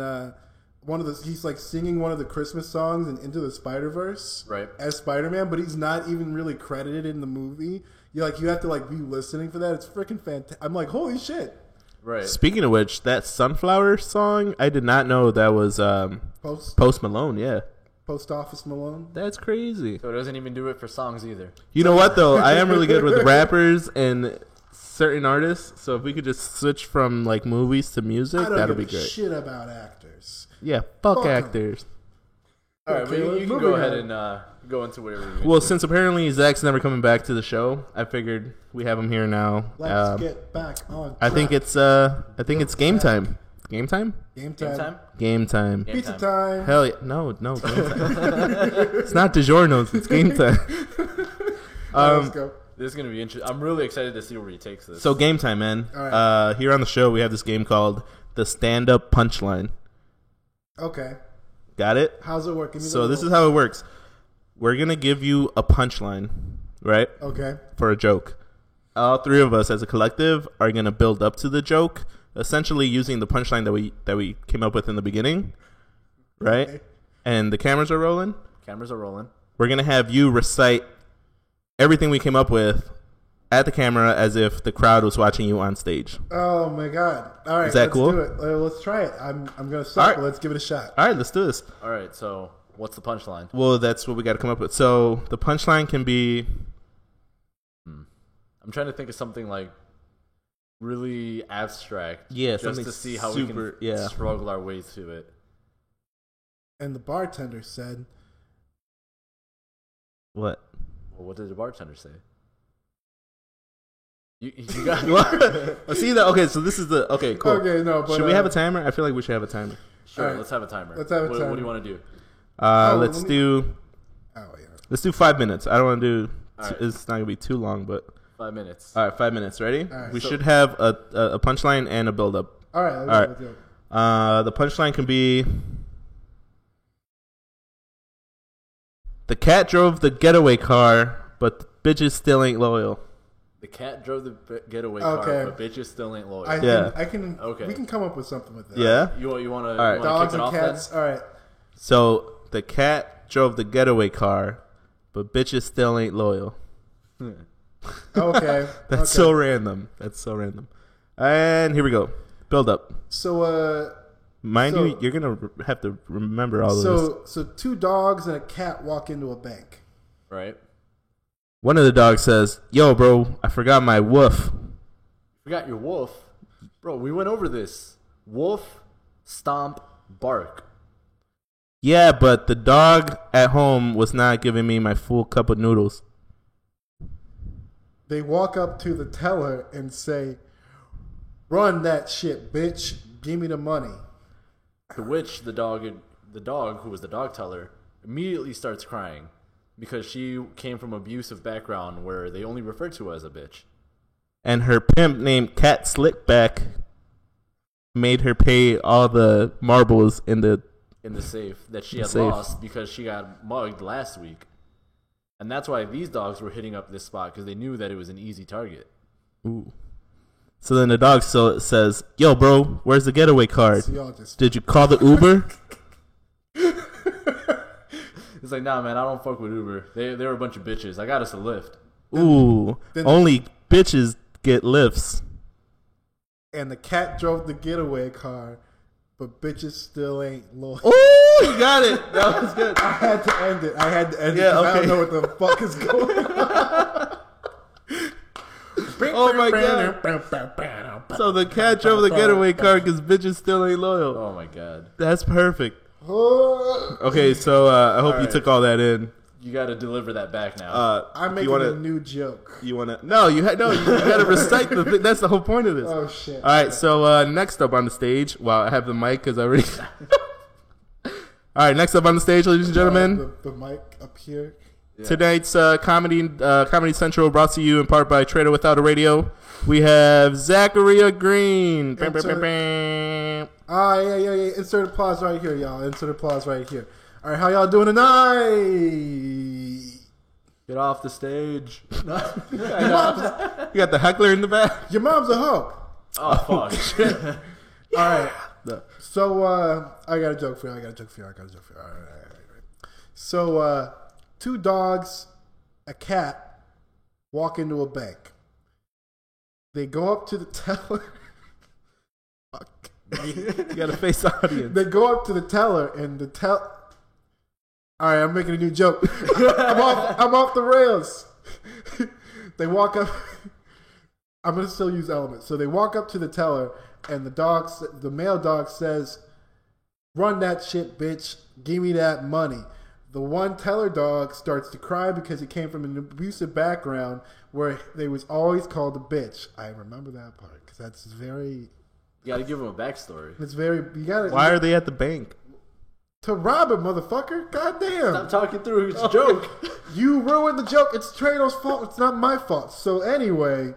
one of the. He's like singing one of the Christmas songs in Into the Spider-Verse,
Right.
as Spider-Man, but he's not even really credited in the movie. You have to like be listening for that. It's freaking fantastic. I'm like, holy shit!
Right.
Speaking of which, that Sunflower song, I did not know that was Post Malone. Yeah,
Post Office Malone.
that's crazy.
So it doesn't even do it for songs either.
You know what though? I am really good with rappers and certain artists. So if we could just switch from like movies to music,
I don't
that'll
give
be
a
great.
shit about actors.
Yeah, fuck
Fuck 'em.
actors.
All right,
Okay,
well, you can
moving
go ahead
on.
and go into whatever you're
Well, since apparently Zach's never coming back to the show, I figured we have him here now.
Let's get back on.
I think
track.
it's game time. Game time?
game
Game
time.
time?
Game time.
Game
Pizza
time.
time.
Hell yeah. No, game time. It's not DiGiorno's, it's game time.
Let's go.
This is going to be interesting. I'm really excited to see where he takes this.
So game time, man.
All right.
Here on the show, we have this game called the Stand-Up Punchline.
Okay.
Got it?
How's it working?
So this is how it works. We're going to give you a punchline, right?
Okay.
For a joke. All three of us as a collective are going to build up to the joke, essentially using the punchline that we came up with in the beginning, right?
Okay.
And the cameras are rolling.
Cameras are rolling.
We're going to have you recite everything we came up with at the camera as if the crowd was watching you on stage.
Oh my god! All right,
Is that
let's
cool?
do it. Let's try it. I'm gonna suck,
All right.
but let's give it a shot.
All right, let's do this.
All right, so what's the punchline?
Well, that's what we got to come up with. So the punchline can be,
I'm trying to think of something like really abstract.
Yeah,
just
something
to see how
super-
we can
yeah.
struggle our way through it.
And the bartender said,
what?
Well, what did the bartender say? You got
See that? Okay, so this is the okay. Cool.
"Okay, no, but
Should we have a timer? I feel like we should have a timer.
Sure,
All right.
let's have a timer.
Let's have a
What do
timer.
you want to do?
Let's
let me-
do
Oh yeah.
let's do 5 minutes. I don't want to do.
All right.
It's not gonna be too long, but
5 minutes.
all right, 5 minutes. Ready?
right,
we
so-
should have a punchline and a build up.
All right.
All right.
Let's go.
The punchline can be: the cat drove the getaway car, but the bitches still ain't loyal.
The cat drove the getaway
Okay.
car, but bitches still ain't loyal.
Yeah.
I can.
Okay.
We can come up with something with that.
Yeah.
You want to
right.
Dogs
kick it
and
off
cats. All right.
So the cat drove the getaway car, but bitches still ain't loyal.
Okay.
That's
okay.
so random. That's so random. And here we go. Build up.
So
Mind
So-
you, you're gonna have to remember all of this.
so two dogs and a cat walk into a bank.
then? Right.
One of the dogs says, "Yo, bro, I forgot my woof."
Forgot your wolf, bro. We went over this. Wolf, stomp, bark.
Yeah, but the dog at home was not giving me my full cup of noodles.
They walk up to the teller and say, "Run that shit, bitch. Give me the money."
To which the dog, who was the dog teller, immediately starts crying because she came from an abusive background where they only referred to her as a bitch.
And her pimp named Cat Slickback made her pay all the marbles in the.
In the safe that she had
Safe.
lost because she got mugged last week. And that's why these dogs were hitting up this spot because they knew that it was an easy target.
Ooh. So then the dog says, "Yo, bro, where's the getaway card?
So y'all just
Did you call the Uber?"
It's like, nah, man, I don't fuck with Uber. They were a bunch of bitches. I got us a lift.
Ooh,
Then-
only bitches get lifts.
and the cat drove the getaway car, but bitches still ain't loyal.
Ooh, you got it. That was good.
I had to end it.
Yeah,
'cause I
okay.
don't know what the fuck is going on.
Oh my god. So the cat drove the getaway car because bitches still ain't loyal.
Oh, my God.
That's perfect.
Oh,
Okay, so I hope you
right.
took all that in.
You got to deliver that back now.
I'm
you
making
wanna,
a new joke.
You wanna? No, you gotta recite the thing. That's the whole point of this.
Oh shit!
All right, so next up on the stage, wow, I have the mic because I already. All right, next up on the stage, ladies and gentlemen,
the mic up here.
tonight's Comedy Central brought to you in part by Trader Without a Radio. We have Zacharia Green. Bam, bam, bam, bam.
Ah, yeah. Insert applause right here, y'all. Insert applause right here. All right, how y'all doing tonight?
Get off the stage.
You got the heckler in the back.
Your mom's a hoe.
Oh, fuck.
All right. So I got a joke for you. All right. So two dogs, a cat, walk into a bank. They go up to the teller. Fuck.
You got to face the audience.
They go up to the teller, and the teller. All right, I'm making a new joke. I'm off the rails. They walk up. I'm gonna still use elements. So they walk up to the teller, and the male dog says, Run that shit, bitch. Give me that money. The one teller dog starts to cry because he came from an abusive background where they was always called a bitch. I remember that part because that's very.
You gotta give him a backstory.
It's very. You gotta.
Why are they at the bank?
To rob him, motherfucker. Goddamn.
Stop talking through his joke.
You ruined the joke. It's Trado's fault. It's not my fault. So anyway,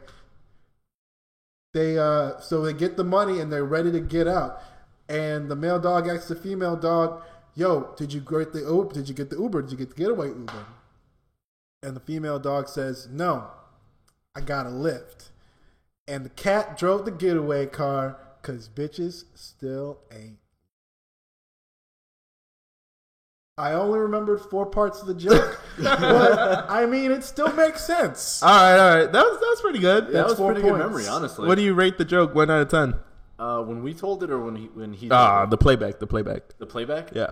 they get the money and they're ready to get out. And the male dog asks the female dog, "Yo, did you get the Uber? Did you get the Uber? Did you get the getaway Uber?" And the female dog says, "No, I got a Lyft." And the cat drove the getaway car because bitches still ain't. I only remembered 4 parts of the joke, but I mean, it still makes sense.
All right. That was pretty good.
That was
4
pretty good
points.
memory, honestly.
What do you rate the joke? 1 out of 10.
When we told it or when he
Ah,
told
the playback. The playback.
it? The playback?
Yeah.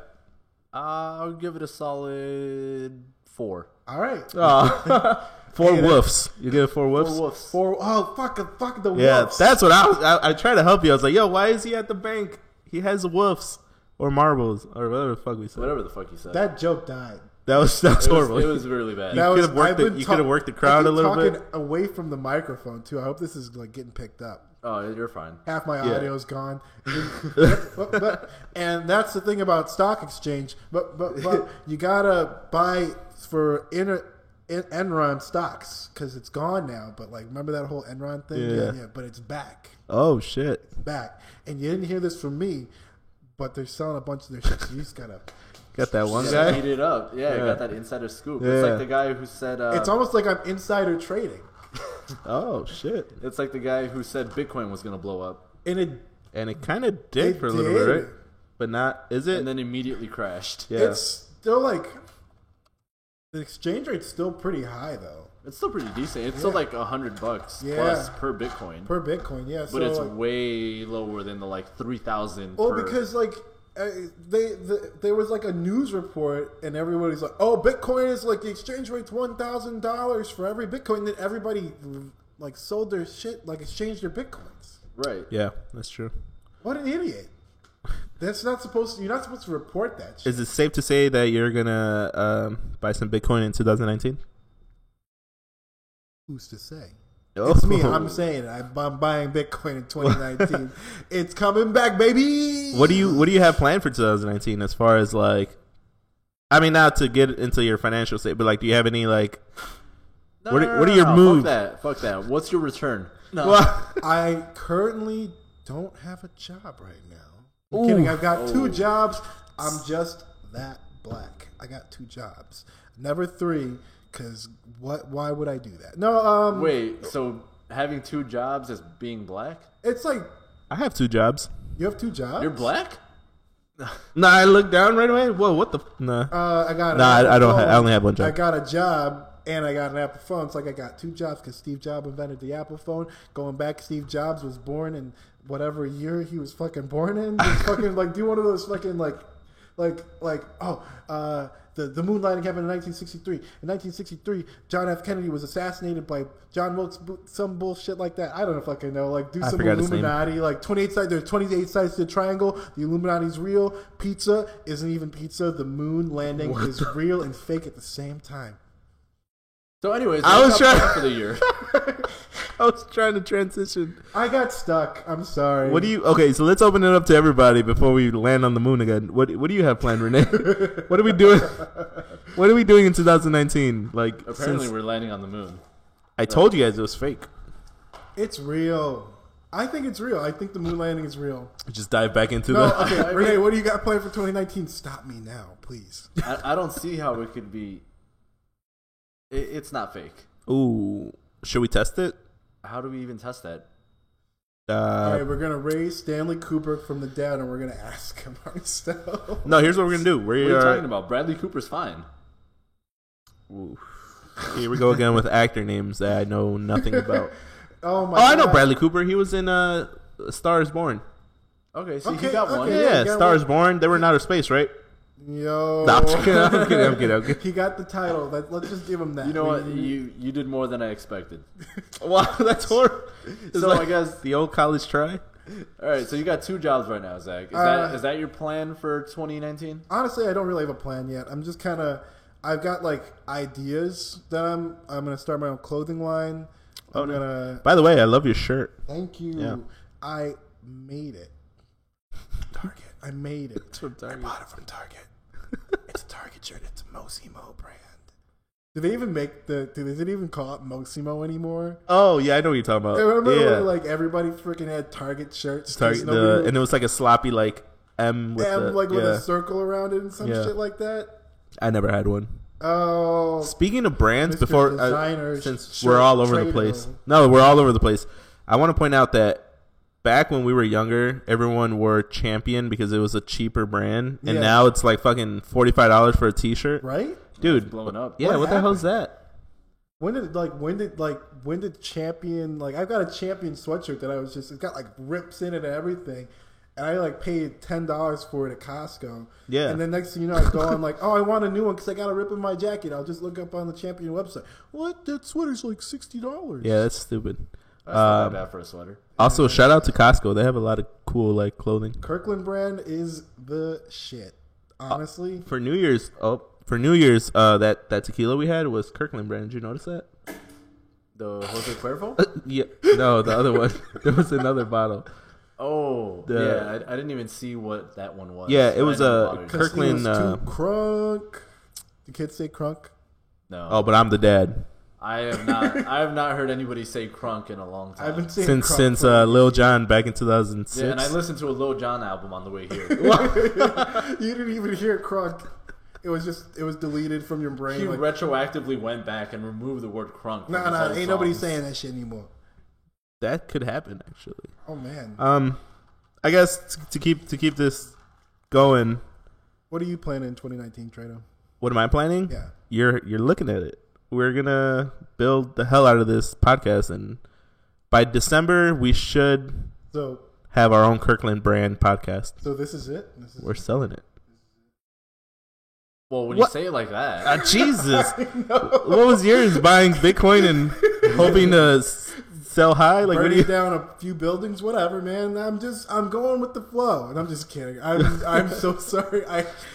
I'll give it a solid 4.
All right.
Oh. 4 woofs. You give it 4 woofs?
4 woofs.
4. Oh, fuck the
Yeah,
wolves.
that's what I tried to help you. I was like, yo, why is he at the bank? He has woofs or marbles or whatever the fuck we said.
Whatever the fuck you said.
That joke died.
That was horrible.
It was really bad.
You could have worked you could have worked the crowd a little bit.
Away from the microphone too. I hope this is like getting picked up.
Oh, you're fine.
Half my
Yeah.
audio's gone. And that's the thing about stock exchange. But you gotta buy for Enron stocks because it's gone now. But like, remember that whole Enron thing?
Yeah.
But it's back.
Oh shit.
It's back. And you didn't hear this from me, but they're selling a bunch of their shit. So you just gotta.
Got that one
Heat
guy?
it up. Yeah,
Yeah.
got that insider scoop.
Yeah.
It's like the guy who said...
It's almost like I'm insider trading.
Oh shit.
It's like the guy who said Bitcoin was going to blow up
And
And it kind of did
It
for a little bit,
did.
right? But not, is it?
and then immediately crashed.
Yeah.
it's still like the exchange rate's still pretty high though.
It's still pretty decent. It's still like $100
Yeah.
plus per Bitcoin.
Per Bitcoin, yeah.
but it's
like,
way lower than the like 3,000
well,
per...
because like there was like a news report, and everybody's like, "Oh, Bitcoin is like the exchange rate's $1,000 for every Bitcoin." Then everybody like sold their shit, like exchanged their Bitcoins.
Right.
Yeah, that's true.
What an idiot! That's not supposed to. You're not supposed to report that shit.
Is it safe to say that you're gonna buy some Bitcoin in 2019?
Who's to say?
Oh.
It's me. I'm saying it. I'm buying Bitcoin in 2019. It's coming back, baby.
What do you have planned for 2019 as far as like? I mean, not to get into your financial state, but like, do you have any like?
No,
What
no,
are-
no,
what are
no,
your
no,
moves?
Fuck that. What's your return? No.
Well,
I currently don't have a job right now. I'm kidding. I've got 2 jobs. I'm just that black. I got 2 jobs. Never 3, because why would I do that? No,
Wait, so having 2 jobs as being black?
it's like,
I have 2 jobs.
you have 2 jobs?
You're black?
Nah, I looked down right away. Whoa, what the? Nah.
I got
Nah,
an
I
Apple
don't
phone.
I only have one job.
I got a job and I got an Apple phone. It's like I got 2 jobs because Steve Jobs invented the Apple phone. Going back, Steve Jobs was born in whatever year he was fucking born in. Just fucking like do one of those fucking the moon landing happened in 1963. In 1963, John F. Kennedy was assassinated by John Wilkes Booth, some bullshit like that. I don't fucking know. Like do
I
some
forgot his name.
Illuminati. Like 28 sides. There's 28 sides to the triangle. The Illuminati's real. Pizza isn't even pizza. The moon landing is real and fake at the same time.
So anyways,
I was
what's your
trying-
plan for the year.
I was trying to transition.
I got stuck. I'm sorry.
What do you? Okay, so let's open it up to everybody before we land on the moon again. What do you have planned, Renee? What are we doing? What are we doing in 2019? Like,
Apparently
since
we're landing on the moon.
I told you guys it was fake.
It's real. I think it's real. I think the moon landing is real.
Just dive back into
No,
the.
okay, Renee, what do you got planned for 2019? Stop me now, please.
I don't see how it could be... It's not fake.
Ooh, should we test it?
How do we even test that?
All right, we're gonna raise Stanley Kubrick from the dead, and we're gonna ask him ourselves.
No, here's what we're gonna do.
What are you talking about? Bradley Cooper's fine.
Ooh. Here we go again with actor names that I know nothing about.
Oh my!
Oh, I know
God.
Bradley Cooper. He was in Star is Born.
Okay, so
Okay,
he got one.
okay.
Yeah,
you got
Star is
one.
Born. They were in outer space, right?
Yo,
No, I'm kidding. I'm kidding.
He got the title. Let's just give him that.
You know what? You did more than I expected.
Wow, that's horrible. It's
So I guess
the old college try.
All right, so you got 2 jobs right now, Zach. Is that your plan for 2019?
Honestly, I don't really have a plan yet. I'm just kind of. I've got like ideas that I'm gonna start my own clothing line. I'm gonna.
By the way, I love your shirt.
Thank you.
Yeah.
I made it. Target. I made it.
It's from Target.
I bought it from Target. It's a Target shirt. It's a Mosimo brand. Do they even make does it even call it Mosimo anymore?
Oh yeah, I know what you're talking about.
I remember
yeah.
when like everybody freaking had Target shirts.
Target, and it was like a sloppy like M with
with a circle around it and some shit like that.
I never had one.
Oh.
Speaking of brands,
Mr.
before since we're all over the place. No, we're all over the place. I want to point out that back when we were younger, everyone wore Champion because it was a cheaper brand, and now it's like fucking $45 for a T-shirt.
Right?
Dude,
it's blowing up.
Yeah, what the hell is that?
When did Champion, like, I've got a Champion sweatshirt that it's got like rips in it and everything, and I like paid $10 for it at Costco. Yeah. And then next thing you know, I go on like, oh, I want a new one because I got a rip in my jacket. I'll just look up on the Champion website. What? That sweater's like $60.
Yeah, that's stupid.
That's not that bad for a sweater.
Also, shout out to Costco. They have a lot of cool like clothing.
Kirkland brand is the shit. Honestly.
For New Year's, that tequila we had was Kirkland brand. Did you notice that?
The Jose Cuervo?
Yeah. No, the other one. There was another bottle.
Oh, yeah. I didn't even see what that one was.
Yeah, it was a Kirkland.
Crunk. The kids say crunk?
No.
Oh, but I'm the dad.
I have not heard anybody say crunk in a long time.
I've been saying
since Lil Jon back in 2006.
Yeah, and I listened to a Lil Jon album on the way here.
You didn't even hear crunk. It was deleted from your brain.
He retroactively went back and removed the word crunk.
Nah, ain't nobody saying that shit anymore.
That could happen, actually.
Oh man.
I guess to keep this going.
What are you planning in 2019, Trado?
What am I planning?
Yeah.
You're looking at it. We're gonna build the hell out of this podcast, and by December we should have our own Kirkland brand podcast.
So this is it.
We're selling it.
Well, when you say it like that,
Jesus, what was yours? Buying Bitcoin and hoping to sell high? Like,
burning down a few buildings, whatever, man. I'm going with the flow, and I'm just kidding. I'm so sorry.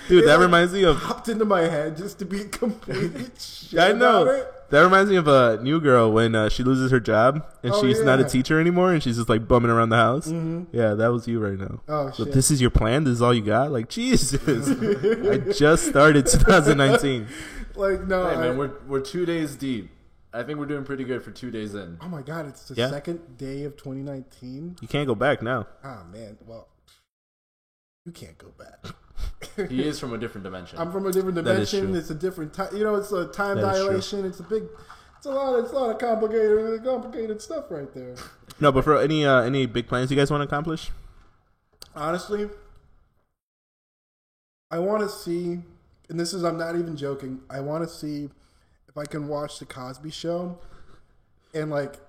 Dude, that reminds me of
popped into my head just to be completely shit.
I know.
About it.
That reminds me of a New Girl when she loses her job and she's not a teacher anymore and she's just like bumming around the house. Mm-hmm. Yeah, that was you right now.
Oh
so
shit!
This is your plan. This is all you got. Like Jesus, I just started 2019.
Like no,
hey, man, we're 2 days deep. I think we're doing pretty good for 2 days in.
Oh my god, it's the second day of 2019.
You can't go back now.
Oh man, well, you can't go back.
He is from a different dimension.
I'm from a different dimension. It's a different time. You know, it's a time dilation. It's a lot of complicated stuff right there.
No, but for any big plans you guys want to accomplish?
Honestly, I want to see, and I'm not even joking. I want to see if I can watch the Cosby Show and like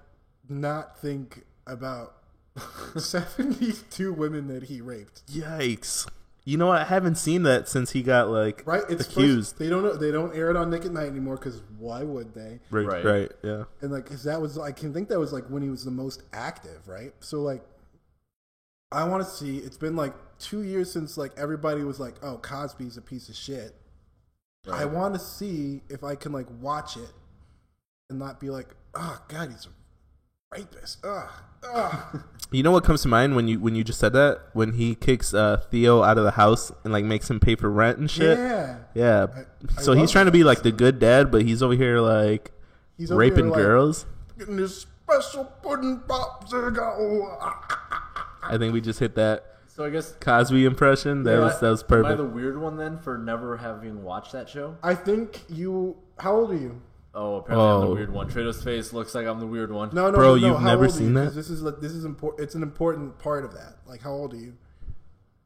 not think about 72 women that he raped.
Yikes. You know what? I haven't seen that since he got accused.
They don't air it on Nick at Night anymore because why would they?
Right. Yeah.
And like, cause I can think that was like when he was the most active, right? So like, I want to see. It's been like 2 years since like everybody was like, "Oh, Cosby's a piece of shit." Right. I want to see if I can like watch it and not be like, "Oh God, he's a rapist."
You know what comes to mind when you just said that? When he kicks Theo out of the house and like makes him pay for rent and shit. Yeah. So he's trying to be like the good dad, but he's over here like raping girls.
Getting his special pudding popsicle.
I think we just hit that.
So I guess
Cosby impression. That was perfect.
Am I the weird one then for never having watched that show?
I think you. How old are you?
Oh, apparently I'm the weird one. Trado's face looks like I'm the weird one.
No,
bro, you've never seen that?
This is important. It's an important part of that. Like, how old are you?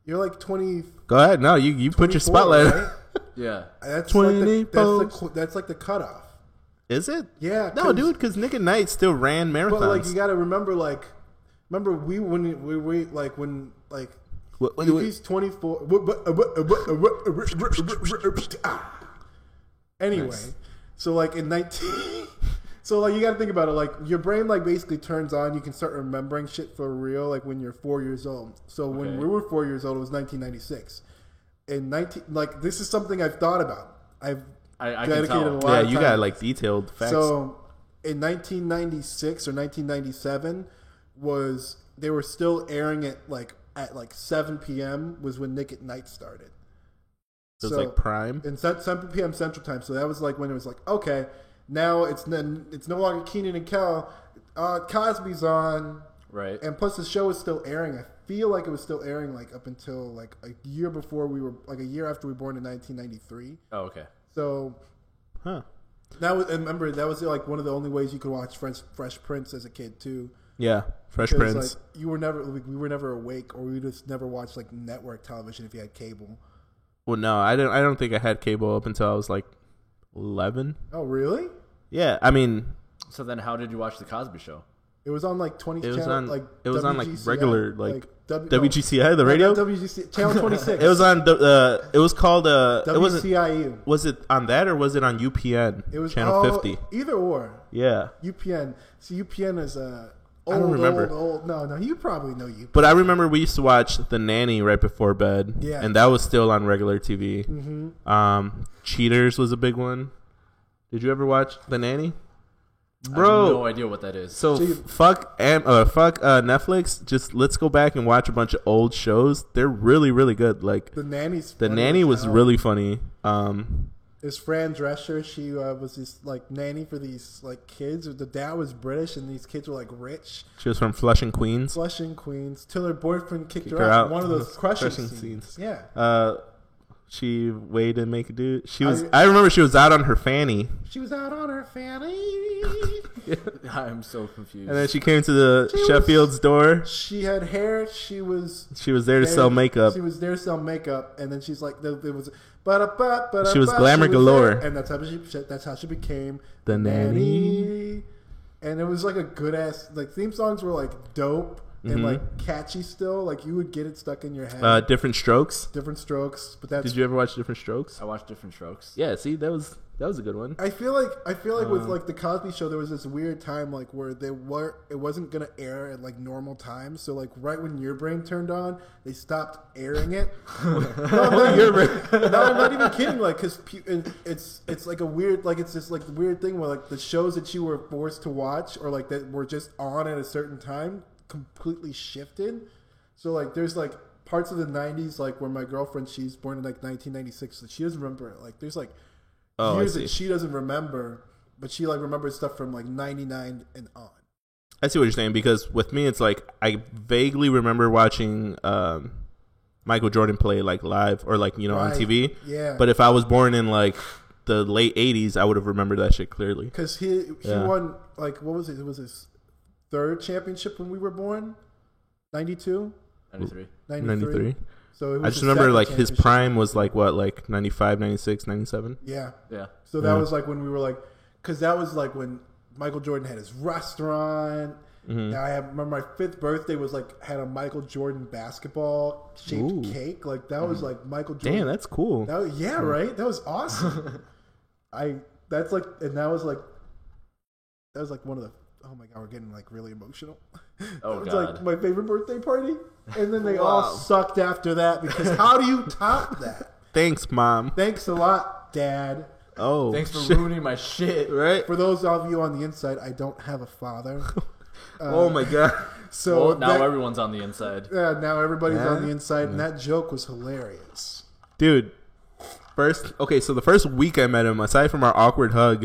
You're like 20.
Go ahead. No, you put your spotlight. Right?
Yeah,
that's 24. That's like the cutoff.
Is it?
Yeah.
No, dude, because Nick at Night still ran marathons. But
like, you got to remember, like, he's 24. Anyway, nice. So like in 19. So like you got to think about it. Like your brain like basically turns on. You can start remembering shit for real. Like when you're 4 years old. So when we were 4 years old, it was 1996. In like this is something I've thought about. I dedicated
can tell.
a lot.
Yeah,
of
you
time.
got like detailed facts.
So in 1996 or 1997 was they were still airing it like at like 7 p.m. was when Nick at Night started.
So it's like prime.
And 7 p.m. Central Time. So that was like when it was like, okay, now it's no longer Keenan and Kel. Cosby's on.
Right.
And plus the show is still airing. I feel like it was still airing like up until like a year before we were, like a year after we were born in 1993.
Oh, okay.
So
Huh.
that was, and remember, that was like one of the only ways you could watch Fresh Prince as a kid too.
Yeah, Fresh
Because,
Prince.
like, we were never awake, or we just never watched like network television if you had cable.
Well, no, I don't think I had cable up until I was like 11.
Oh, really?
Yeah, I mean,
So then, how did you watch the Cosby Show?
It was on like 20
it was
channel,
on
like
it was on like
WGCI,
regular like
no,
WGCI, the radio.
not WGCI, channel 26.
It was on the. It was called. It wasn't.
WCIU.
Was it on that or was it on UPN?
It was
channel 50.
Either or.
Yeah,
UPN. See, UPN is old,
I don't remember.
old. No, you probably know UPN.
but I remember we used to watch The Nanny right before bed.
Yeah.
and that was still on regular TV.
Mm-hmm.
Cheaters was a big one. Did you ever watch The Nanny?
I
Bro,
have no idea what that is.
so
See-
fuck Netflix. Just let's go back and watch a bunch of old shows. They're really, really good. Like
The Nanny's.
The
funny
Nanny
as
was
hell.
really funny.
Is Fran Drescher? She was this like nanny for these like kids. The dad was British, and these kids were like rich,
She was from Flushing, Queens.
Flushing Queens, till her boyfriend kicked her
her
out.
out.
In one of those crushing
Crushing
scenes.
scenes.
Yeah,
She waited and make a dude. She was. I remember she was out on her fanny,
she was out on her fanny.
I'm so confused.
and then she came to the
She was-
Sheffield's door.
She had hair. She was
She was there to sell makeup.
She was there to sell makeup, and then she's like, there was.
She was glamour galore.
there, and that's how she became
The nanny.
And it was like a good ass like theme songs were like dope and like catchy still. Like you would get it stuck in your head.
Different Strokes.
Different Strokes, but that's.
Did you ever watch Different Strokes?
I watched Different Strokes.
Yeah. See, that was a good one.
I feel like with like the Cosby Show, there was this weird time like where it wasn't gonna air at like normal times. So like right when your brain turned on, they stopped airing it. No, I'm not even kidding. Like because it's like a weird like it's just like the weird thing where like the shows that you were forced to watch or like that were just on at a certain time completely shifted. So like there's like parts of the 90s like where my girlfriend, she's born in like 1996, so she doesn't remember it. Like there's like years that she doesn't remember, but she like remembers stuff from like 99 and on.
I see what you're saying, because with me it's like I vaguely remember watching Michael Jordan play like live or like, you know, on
Right.
TV.
Yeah.
But if I was born in like the late 80s, I would have remembered that shit clearly.
Because he
Yeah.
won like what was it? It was his third championship when we were born, 92,
93.
93. So it was
I just
his
remember
second
like his
championship.
prime was like what, like 95, 96, 97.
Yeah.
Yeah.
So that
Yeah.
was like when we were like, because that was like when Michael Jordan had his restaurant.
Mm-hmm.
I remember my 5th birthday was like had a Michael Jordan basketball shaped
Ooh.
cake. Like that was like Michael Jordan.
Damn, that's cool.
That was, yeah, right. That was awesome. That was like one of the. Oh my god, we're getting like really emotional.
Oh,
That was
God.
like my favorite birthday party, and then they all sucked after that because how do you top that?
Thanks, Mom.
Thanks a lot, Dad.
Oh,
Thanks for
shit.
ruining my shit.
Right?
For those of you on the inside, I don't have a father.
Oh my god.
So
Well, now
that-
everyone's on the inside.
yeah, now everybody's
Yeah.
on the inside, and that joke was hilarious.
Dude, so the first week I met him, aside from our awkward hug,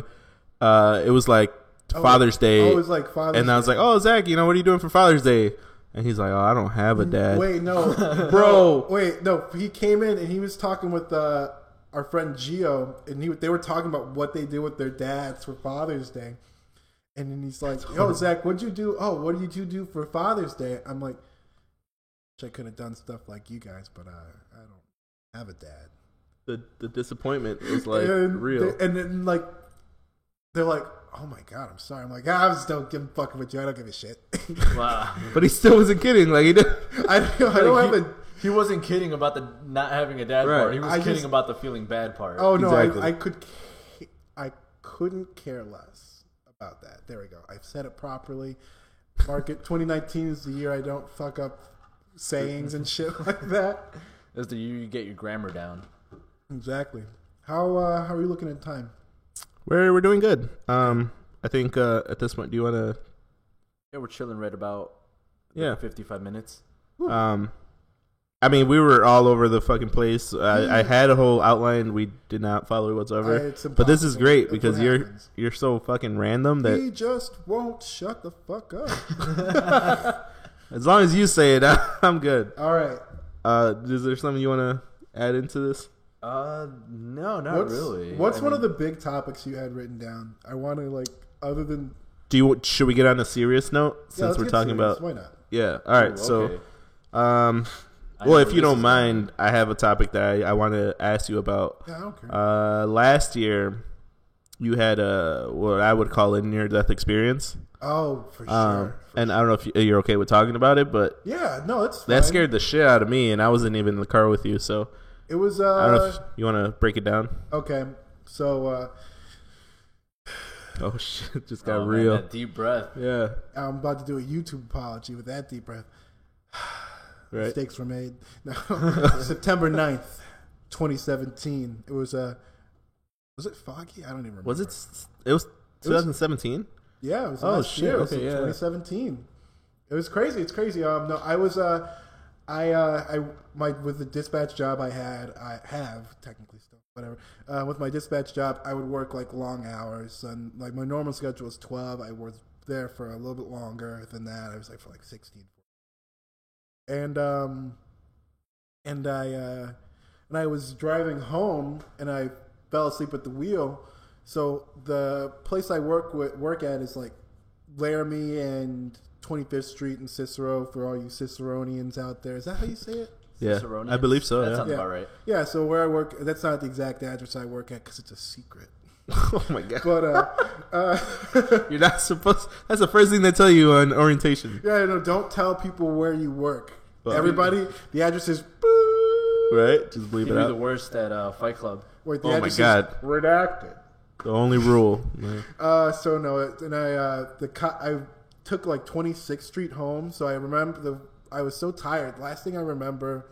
it was like Father's Day.
Oh, it was like Father's
and I was
Day.
like, oh, Zach, you know, what are you doing for Father's Day? And he's like, oh, I don't have a dad.
Wait, no,
Bro.
Wait, no. He came in and he was talking with our friend Gio, and they were talking about what they did with their dads for Father's Day. And then he's like, "Yo, Zach, what'd you do? Oh, what did you do for Father's Day?" I'm like, "I could have done stuff like you guys, but I don't have a dad."
The disappointment was like
and
real.
And then like they're like, "Oh my god, I'm sorry." I'm like, "I just don't give a fucking with you. I don't give a shit."
Wow.
But he still wasn't kidding. Like he did.
I don't have a.
He wasn't kidding about the not having a dad
Right.
part. He was
I
kidding
just-
about the feeling bad part.
Oh no,
Exactly.
I couldn't care less about that. There we go. I've said it properly. Mark it. 2019 is the year I don't fuck up sayings and shit like that.
That's the year you get your grammar down.
Exactly. How are you looking at time?
We're doing good. I think at this point, do you want to?
Yeah, we're chilling right about 55 minutes.
I mean, we were all over the fucking place. I had a whole outline. We did not follow it whatsoever. But this is great because you're so fucking random that
he just won't shut the fuck up.
As long as you say it, I'm good.
All right.
Is there something you want to add into this?
No, not really.
What's one of the big topics you had written down? I want to other than.
Should we get on a serious note since we're talking about?
Why not?
Yeah. All right.
Okay.
So, well, if you don't mind, I have a topic that I want to ask you about.
Yeah, I don't care.
Last year, you had what I would call a near-death experience.
Oh, for sure.
And I don't know if you're okay with talking about it, but
yeah, no, it's fine.
That scared the shit out of me, and I wasn't even in the car with you, so
it was.
I don't know if you want to break it down.
Okay, so.
Oh shit! Just got real.
Man, that deep breath.
Yeah.
I'm about to do a YouTube apology with that deep breath.
Right.
Mistakes were made. No. September 9th, 2017. It was was it foggy? I don't even remember.
Was it? It was 2017.
Yeah, it was.
Oh
last
shit!
year.
Okay, yeah.
2017. It was crazy. It's crazy. No, I was. With the dispatch job I have technically still whatever. With my dispatch job, I would work long hours, and my normal schedule was 12. I was there for a little bit longer than that. I was for 16. And I was driving home, and I fell asleep at the wheel. So the place I work at is Laramie and 25th Street in Cicero, for all you Ciceronians out there. Is that how you say it?
Yeah, I believe so.
That sounds about right.
Yeah, so where I work, that's not the exact address I work at because it's a secret.
Oh my god!
But
you're not supposed. That's the first thing they tell you on orientation.
Yeah, don't tell people where you work.
Well,
everybody, the address is
right. Just believe it out.
You're the worst at Fight Club.
Wait, the
oh my god!
Is redacted.
The only rule.
So no, and I took 26th Street home. So I remember I was so tired. Last thing I remember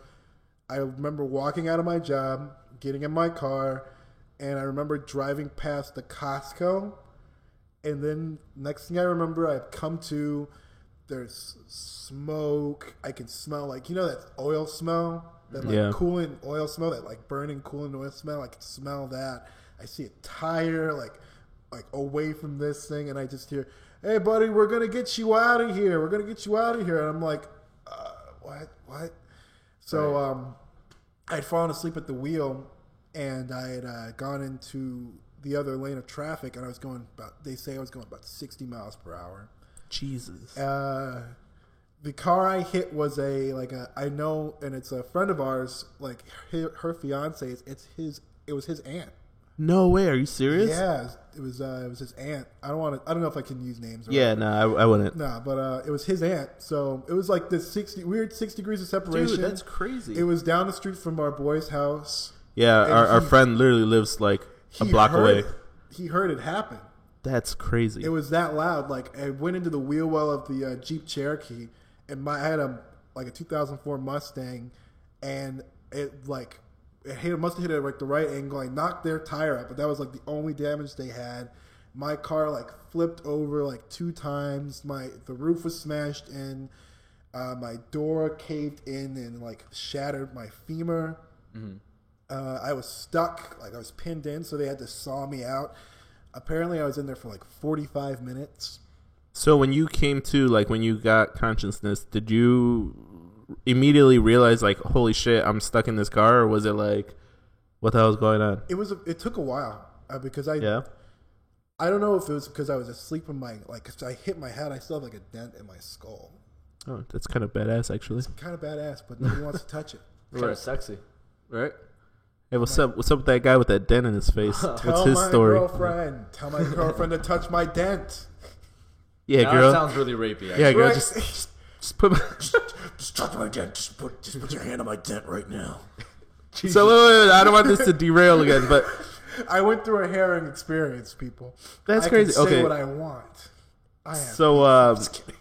walking out of my job, getting in my car, and I remember driving past the Costco. And then next thing I remember, I've come to, there's smoke. I can smell that oil smell, that coolant oil smell, that burning coolant oil smell. I can smell that. I see a tire away from this thing, and I just hear, "Hey, buddy, we're gonna get you out of here. We're gonna get you out of here." And I'm like, "What?" So I'd fallen asleep at the wheel, and I had gone into the other lane of traffic, and I was going they say I was going about 60 miles per hour.
Jesus.
The car I hit was I know, and it's a friend of ours, her fiance, it was his aunt.
No way. Are you serious?
Yeah, it was his aunt. I don't know if I can use names.
Yeah, no, I wouldn't.
No, but it was his aunt. So it was this 6 degrees of separation.
Dude, that's crazy.
It was down the street from our boy's house.
Yeah, our friend literally lives a block away.
He heard it happen.
That's crazy.
It was that loud. I went into the wheel well of the Jeep Cherokee, and I had a 2004 Mustang, and it must have hit it at the right angle. I knocked their tire out, but that was the only damage they had. My car flipped over 2 times. The roof was smashed in. My door caved in and shattered my femur. Mm-hmm. I was stuck, I was pinned in, so they had to saw me out. Apparently, I was in there for 45 minutes.
So when you came to, when you got consciousness, did you immediately realize, holy shit, I'm stuck in this car? Or was it what the hell is going on?
It took a while because I don't know if it was because I was asleep in my, cause I hit my head. I still have a dent in my skull.
Oh, that's kind of badass, actually.
It's kind of badass, but nobody wants to touch it.
Kind of sexy.
Right? Hey, what's up with that guy with that dent in his face? What's his story?
Tell my girlfriend to touch my dent.
Yeah,
now
girl.
That sounds really rapey. Actually.
Yeah, girl,
right.
just put
just touch my dent. Just put your hand on my dent right now.
So wait, I don't want this to derail again, but
I went through a harrowing experience, people.
That's
I
crazy.
Can say
Okay.
what I want. I am.
So,
Just kidding.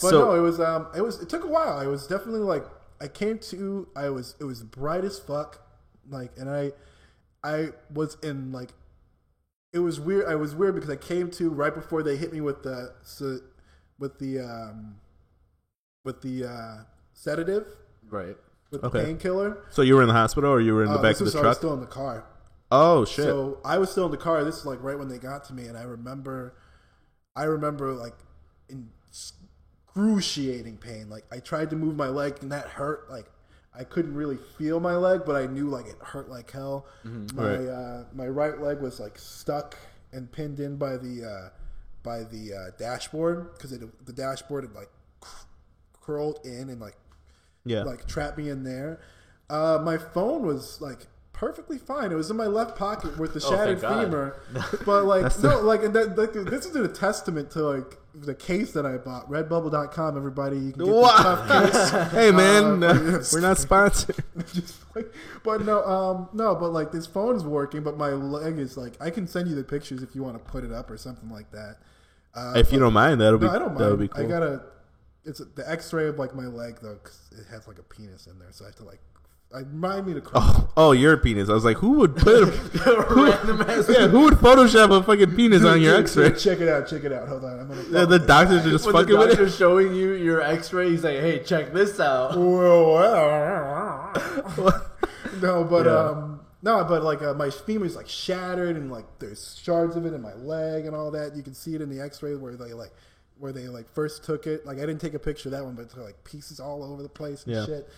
But
so
no, it took a while. I was definitely like, it was bright as fuck. Like, and I was in like, it was weird. I was weird because I came to right before they hit me with the sedative,
Right.
with the
Okay.
painkiller.
so you were in the hospital or you were in the back of the
I was
truck?
still in the car.
Oh shit!
So I was still in the car. This is like right when they got to me, and I remember like in excruciating pain. Like I tried to move my leg, and that hurt. Like I couldn't really feel my leg, but I knew like it hurt like hell. My right leg was like stuck and pinned in by the dashboard because the dashboard had like curled in and like trapped me in there. My phone was like perfectly fine. It was in my left pocket with the shattered
thank God.
femur. But like this is a testament to like the case that I bought. Redbubble.com, everybody. You can get this tough case.
Hey man, we're not sponsored.
But but like this phone is working, but my leg is like, I can send you the pictures if you want to put it up or something like that.
If you don't mind, I don't
mind.
that would be cool.
I gotta. It's the X-ray of like my leg though, because it has like a penis in there, so I have to like. Remind me to.
Oh, your penis. I was like, who would put who would Photoshop a fucking penis on your X-ray?
Check it out. Hold on. I'm gonna.
The doctors are just
When
fucking
the
with
doctor's
it.
showing you your X-ray, he's like, "Hey, check this out."
No, but like my femur is like shattered and like there's shards of it in my leg and all that. You can see it in the X-ray where they first took it. Like I didn't take a picture of that one, but it's like pieces all over the place and shit.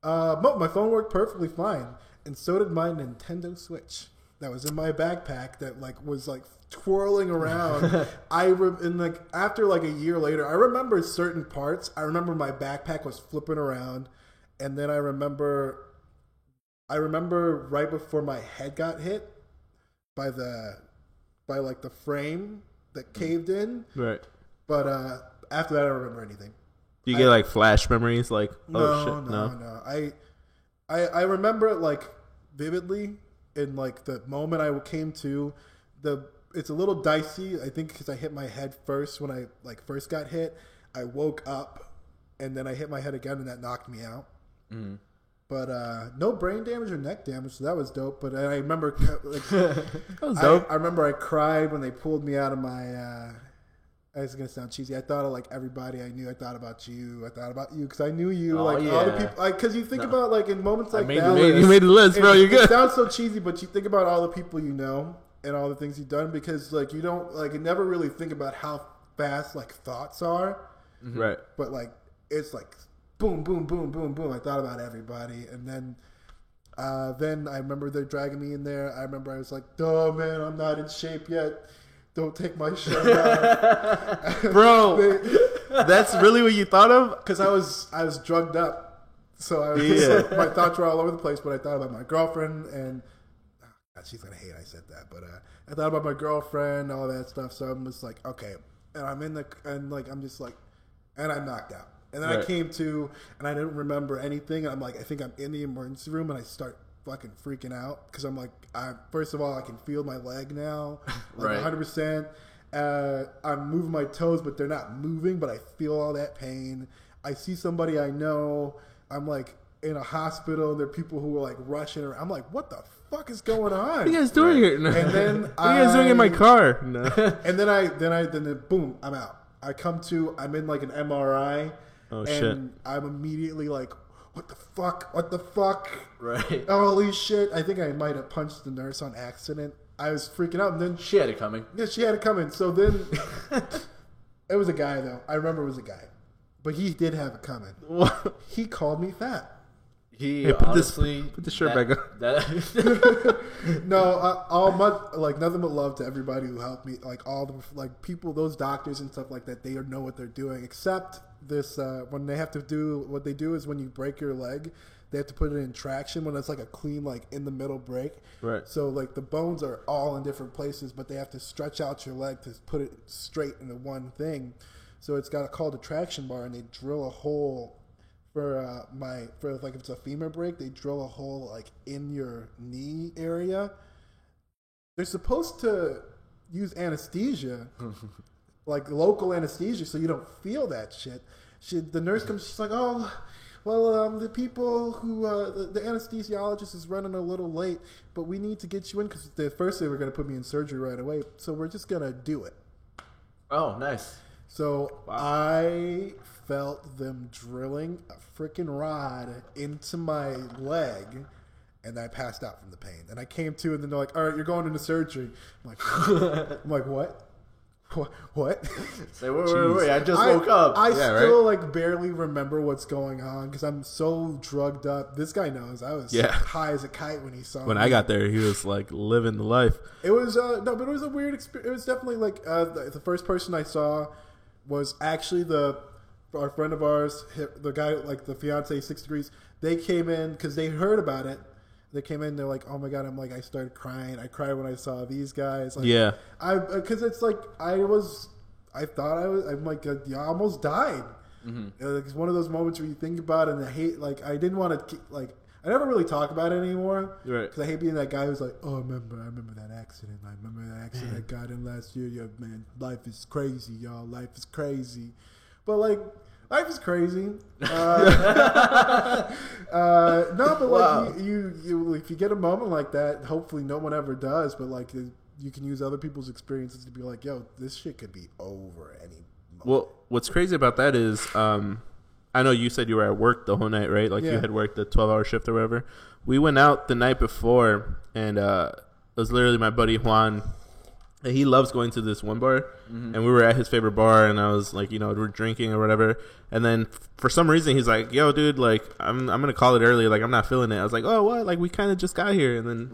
But my phone worked perfectly fine, and so did my Nintendo Switch that was in my backpack that like was like twirling around. And like after like a year later, I remember certain parts. I remember my backpack was flipping around, and then I remember right before my head got hit by like the frame that caved in.
Right.
But after that, I don't remember anything.
Do you get like flash memories? Like,
No. I remember it like vividly in like the moment I came to. It's a little dicey, I think, because I hit my head first when I like first got hit. I woke up and then I hit my head again, and that knocked me out. Mm-hmm. But no brain damage or neck damage, so that was dope. But I remember like
that was dope.
I remember I cried when they pulled me out of my. It's gonna sound cheesy. I thought of like everybody I knew. I thought about you. Because I knew you. All the people. Because you think about like in moments like that.
You made the list, bro. You're good.
It sounds so cheesy, but you think about all the people you know and all the things you've done, because like you don't like you never really think about how fast like thoughts are.
Mm-hmm. Right.
But like it's like boom, boom, boom, boom, boom. I thought about everybody, and then I remember they're dragging me in there. I remember I was like, "Oh man, I'm not in shape yet. Don't take my shirt off."
Bro, that's really what you thought of?
Because I was drugged up, so I was my thoughts were all over the place. But I thought about my girlfriend, and God, she's gonna hate I said that. But I thought about my girlfriend, all that stuff. So I'm just like, okay, and I'm just like, and I'm knocked out. And then I came to, and I didn't remember anything. And I'm like, I think I'm in the emergency room, and I start fucking freaking out because I'm like, first of all, I can feel my leg now, like 100%. I'm moving my toes, but they're not moving, but I feel all that pain. I see somebody I know. I'm like in a hospital, and there are people who are like rushing around. I'm like, what the fuck is going on?
What are you guys doing here? No.
And then
what are you guys doing in my car? No.
And then boom, I'm out. I come to, I'm in like an MRI.
Oh,
and
shit.
I'm immediately like, what the fuck?
Right.
Holy shit. I think I might have punched the nurse on accident. I was freaking out. And then
She had it coming.
yeah, she had it coming. So then it was a guy, though. I remember it was a guy. But he did have it coming.
What?
He called me fat.
He
Hey, put
honestly
the shirt back on.
No, nothing but love to everybody who helped me. Like all the like people, those doctors and stuff like that. They know what they're doing. Except this, when they have to do what they do is when you break your leg, they have to put it in traction when it's like a clean like in the middle break.
Right.
So like the bones are all in different places, but they have to stretch out your leg to put it straight into one thing. So it's got called a traction bar, and they drill a hole. For like if it's a femur break, they drill a hole like in your knee area, they're supposed to use anesthesia, like local anesthesia, so you don't feel that shit. The nurse comes, she's like, oh, well, the people who, the anesthesiologist is running a little late, but we need to get you in because at first they were going to put me in surgery right away, so we're just going to do it.
Oh, nice.
So I felt them drilling a freaking rod into my leg, and I passed out from the pain. And I came to, and then they're like, all right, you're going into surgery. I'm like, what? What?
Say, wait, I just woke up.
I still like barely remember what's going on because I'm so drugged up. This guy knows I was high as a kite when he saw me.
When I got there, he was like living the life.
It was no, but it was a weird experience. It was definitely like the first person I saw was actually our friend of ours, the guy like the fiance 6 Degrees. They came in because they heard about it. They came in, they're like, oh my God, I started crying. I cried when I saw these guys. Like,
yeah.
Because it's like, I almost died. Mm-hmm. It's one of those moments where you think about it and I hate, like, I didn't want to, like, I never really talk about it anymore. Right. Because I hate being that guy who's like, oh, I remember that accident. I remember that accident I got in last year. Yeah, man, life is crazy, y'all. Life is crazy. But, like, life is crazy. No, but like you if you get a moment like that, hopefully no one ever does. But like you can use other people's experiences to be like, yo, this shit could be over any moment.
Well, what's crazy about that is, I know you said you were at work the whole night, right? Like you had worked the 12-hour shift or whatever. We went out the night before, and it was literally my buddy Juan. He loves going to this one bar, and we were at his favorite bar, and I was like, we're drinking or whatever, and then for some reason he's like, yo, dude, like, I'm gonna call it early, like, I'm not feeling it. I was like, oh, what? Like, we kind of just got here, and then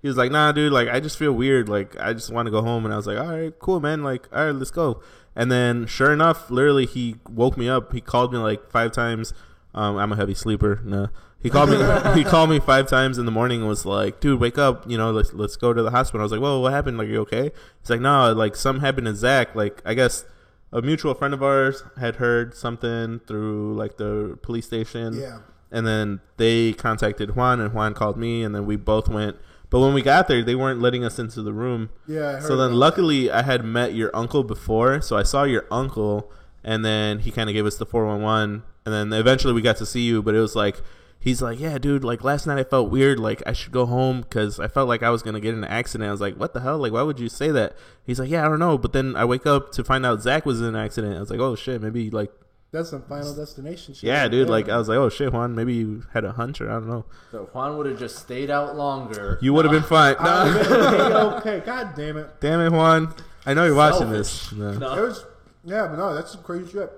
he was like, nah, dude, like, I just feel weird, like, I just want to go home, and I was like, all right, cool, man, like, all right, let's go. And then sure enough, literally, he woke me up. He called me like 5 times. I'm a heavy sleeper. No. He called me. He called me 5 times in the morning and was like, "Dude, wake up! Let's go to the hospital." I was like, "Whoa, what happened? Like, are you okay?" He's like, "No, like something happened to Zach. Like, I guess a mutual friend of ours had heard something through like the police station.
Yeah.
And then they contacted Juan, and Juan called me, and then we both went. But when we got there, they weren't letting us into the room.
Yeah. I heard
so then, luckily, I had met your uncle before, so I saw your uncle, and then he kind of gave us the 411, and then eventually we got to see you. But it was like, he's like, yeah, dude, like last night I felt weird, like I should go home because I felt like I was gonna get in an accident. I was like, what the hell? Like, why would you say that? He's like, yeah, I don't know. But then I wake up to find out Zach was in an accident. I was like, oh shit, maybe like.
That's some Final Destination shit.
Yeah, dude. Like I was like, oh shit, Juan. Maybe you had a hunch, or I don't know.
So Juan would have just stayed out longer.
You would have been fine.
Okay, god damn it.
Damn it, Juan. I know you're watching this.
No. It was, but no, that's some crazy shit.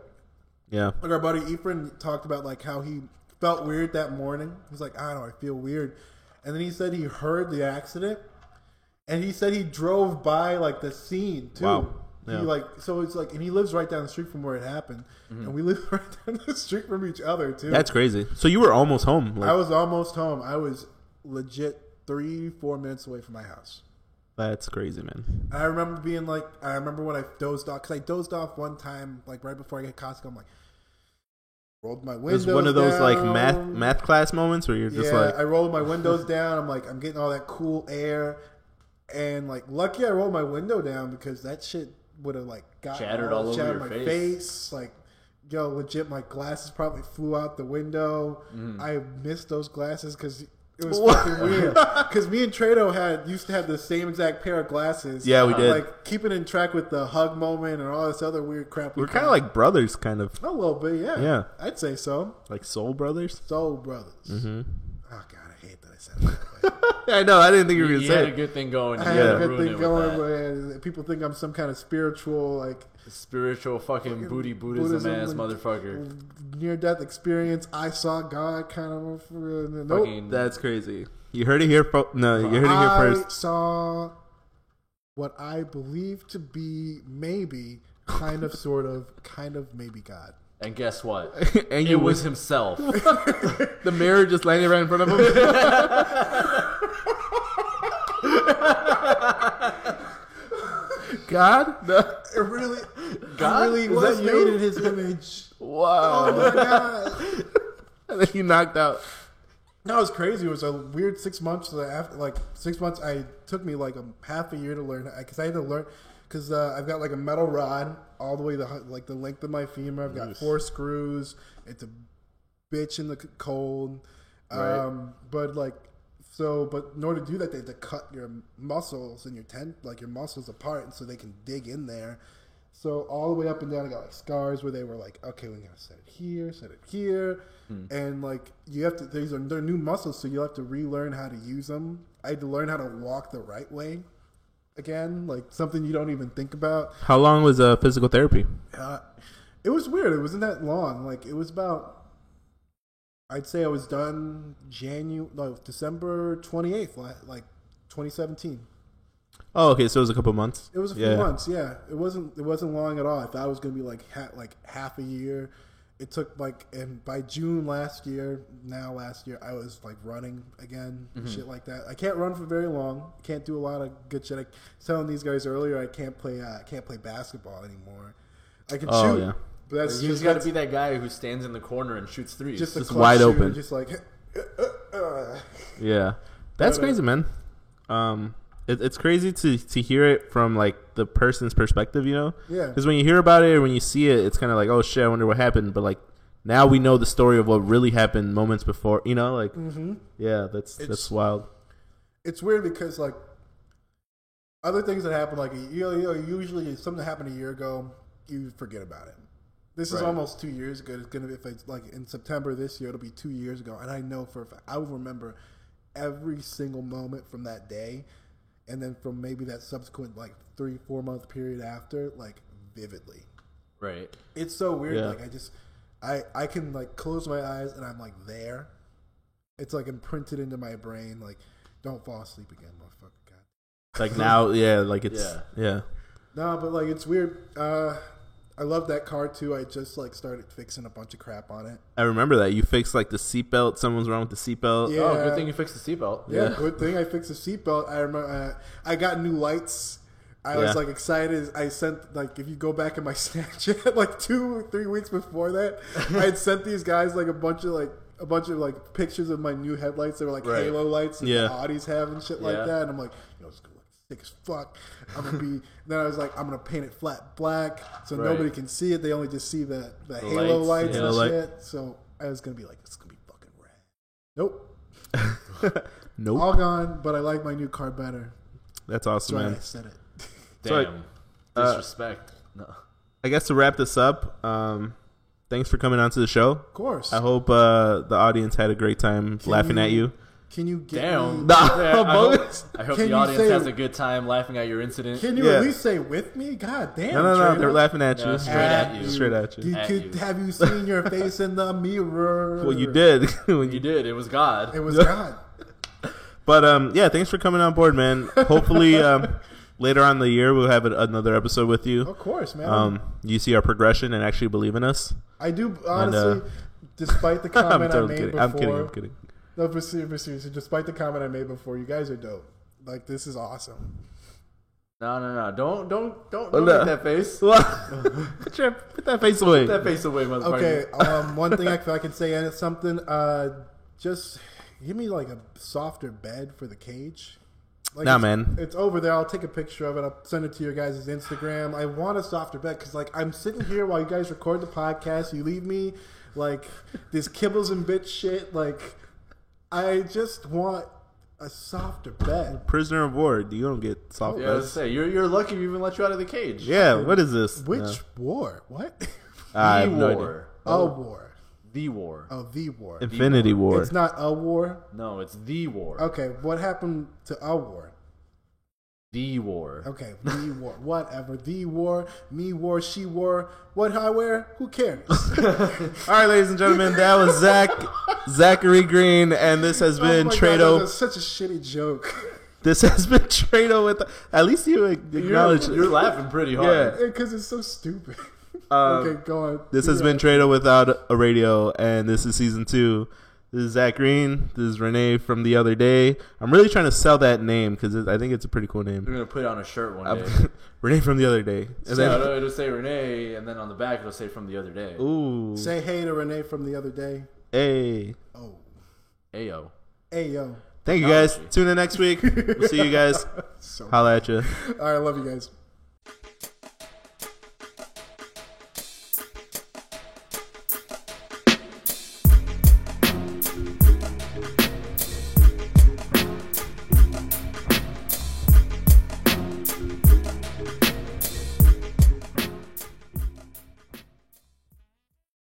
Yeah.
Like our buddy Ephraim talked about like how he felt weird that morning. He's like, I don't know, I feel weird. And then he said he heard the accident, and he said he drove by like the scene too.
Wow. Yeah.
So it's like, and he lives right down the street from where it happened, and we live right down the street from each other too.
That's crazy. So you were almost home.
Like, I was almost home. I was legit 3-4 minutes away from my house.
That's crazy, man.
And I remember being like, I remember when I dozed off, because I dozed off one time, like right before I get Costco. I'm like, rolled my windows down.
It was one of those like math class moments where you're just like,
I rolled my windows down. I'm like, I'm getting all that cool air, and like, lucky I rolled my window down because that shit would have like
shattered all over your
face. Like, yo, legit, my glasses probably flew out the window. I missed those glasses because it was fucking weird. Because me and Trado used to have the same exact pair of glasses.
Yeah, we did.
Like keeping in track with the hug moment and all this other weird crap.
We're kind of like brothers, kind of.
A little bit, yeah.
Yeah,
I'd say so.
Like soul brothers.
Soul brothers.
Mm-hmm.
Oh god, I hate that I said that.
I know. I didn't think you were going to say it.
You had a good thing going.
I had a good thing going, where people think I'm some kind of spiritual, like
spiritual fucking Buddhism ass motherfucker.
Near-death experience. I saw God, kind of.
Nope.
That's crazy. You heard it here. You heard it here first.
I saw what I believe to be maybe, kind of, sort of, maybe God.
And guess what?
And
it was himself.
The mirror just landing right in front of him. God? No.
It really was made in his image.
Wow.
Oh my god.
And then he knocked out.
No, it was crazy. It was a weird 6 months. After, like 6 months, took me like half a year to learn because I had to learn because I've got like a metal rod all the way to like the length of my femur. I've got 4 screws. It's a bitch in the cold.
Right.
But in order to do that, they had to cut your muscles and your muscles apart, and so they can dig in there. So all the way up and down, I got like scars where they were like, okay, we gotta set it here, and like you have to. They're new muscles, so you have to relearn how to use them. I had to learn how to walk the right way again, like something you don't even think about.
How long was physical therapy?
It was weird. It wasn't that long. Like it was about. I'd say I was done December 28th, like 2017.
Oh, okay, so it was a couple months.
It was a few months, yeah. It wasn't long at all. I thought it was gonna be like half a year. It took and by June last year, I was like running again, shit like that. I can't run for very long. Can't do a lot of good shit. I was telling these guys earlier, I can't play basketball anymore. I can shoot. Yeah. But that's
you just got to be that guy who stands in the corner and shoots threes.
Just
wide
shooter,
open.
Just like,
yeah, that's crazy, man. It's crazy to hear it from like the person's perspective, you know?
Yeah.
Because when you hear about it or when you see it, it's kind of like, oh shit, I wonder what happened. But like now we know the story of what really happened moments before, you know? Like, yeah, that's wild.
It's weird because like other things that happen, like usually if something happened a year ago, you forget about it. This is almost 2 years ago. It's gonna be, if it's like in September this year, it'll be 2 years ago, and I know for a fact I will remember every single moment from that day, and then from maybe that subsequent like 3-4 month period after, like vividly.
Right.
It's so weird. Yeah. Like I can like close my eyes and I'm like there. It's like imprinted into my brain. Like, don't fall asleep again, motherfucker. God.
Like now, yeah. Like it's yeah.
No, but like it's weird. I love that car too. I just like started fixing a bunch of crap on it.
I remember that you fixed like the seatbelt. Someone's wrong with the seatbelt.
Yeah.
Oh, good thing you fixed the seatbelt.
Yeah, good thing I fixed the seatbelt. I remember I got new lights. I was like excited. I sent like if you go back in my Snapchat like 2-3 weeks before that, I had sent these guys like a bunch of pictures of my new headlights. They were like halo lights that the Audis have and shit like that. And I'm like, it's gonna look sick as fuck. I'm gonna be. Then I was like, I'm gonna paint it flat black so nobody can see it. They only just see the halo lights and shit. So I was gonna be like, it's gonna be fucking rad. Nope. All gone. But I like my new car better.
That's awesome, man.
I said it.
Damn. Disrespect. No.
I guess to wrap this up, thanks for coming on to the show.
Of course.
I hope the audience had a great time laughing at you.
Can you get
Damn.
me?
I hope the audience has a good time laughing at your incident.
Can you at least say with me? God damn.
No. They're laughing at you.
Straight at you.
Straight at you.
Have you seen your face in the mirror?
Well, you did.
You did. It was God.
It was God.
But yeah, thanks for coming on board, man. Hopefully later on in the year we'll have another episode with you.
Of course, man.
You see our progression and actually believe in us.
I do, honestly, despite the comment I made before.
I'm kidding.
No, but seriously, despite the comment I made before, you guys are dope. Like, this is awesome.
No. Don't make that face.
Put that face away.
Put that face away, motherfucker.
Okay, one thing if I can say is something, just give me, like, a softer bed for the cage. Like
man.
It's over there. I'll take a picture of it. I'll send it to your guys' Instagram. I want a softer bed because, like, I'm sitting here while you guys record the podcast. You leave me, like, this kibbles and bits shit. Like, I just want a softer bed.
Prisoner of war. You don't get soft beds.
I was gonna say, you're lucky we even let you out of the cage.
Yeah, what is this?
Which war? What?
I have no
war.
idea.
A war.
The war.
Oh, the war.
Infinity War.
It's not a war?
No, it's the war.
Okay, what happened to a war?
The war.
Okay, the war. Whatever. The war, me war, she war. What I wear? Who cares?
All right, ladies and gentlemen, that was Zachary Green, and this has been Trado.
That was such a shitty joke.
This has been Trado with. At least you acknowledge
You're laughing pretty hard.
Yeah,
because it's so stupid. Okay, go on.
This has been Trado Without a Radio, and this is season 2. This is Zach Green. This is Renee from the other day. I'm really trying to sell that name because I think it's a pretty cool name.
We're going to put it on a shirt one day.
Renee from the other day.
And then, it'll say Renee, and then on the back it'll say from the other day.
Ooh.
Say hey to Renee from the other day.
Hey.
Oh.
Ayo.
Hey, yo.
Thank you guys. Tune in next week. We'll see you guys.
So,
Holla at you.
all right, love you guys.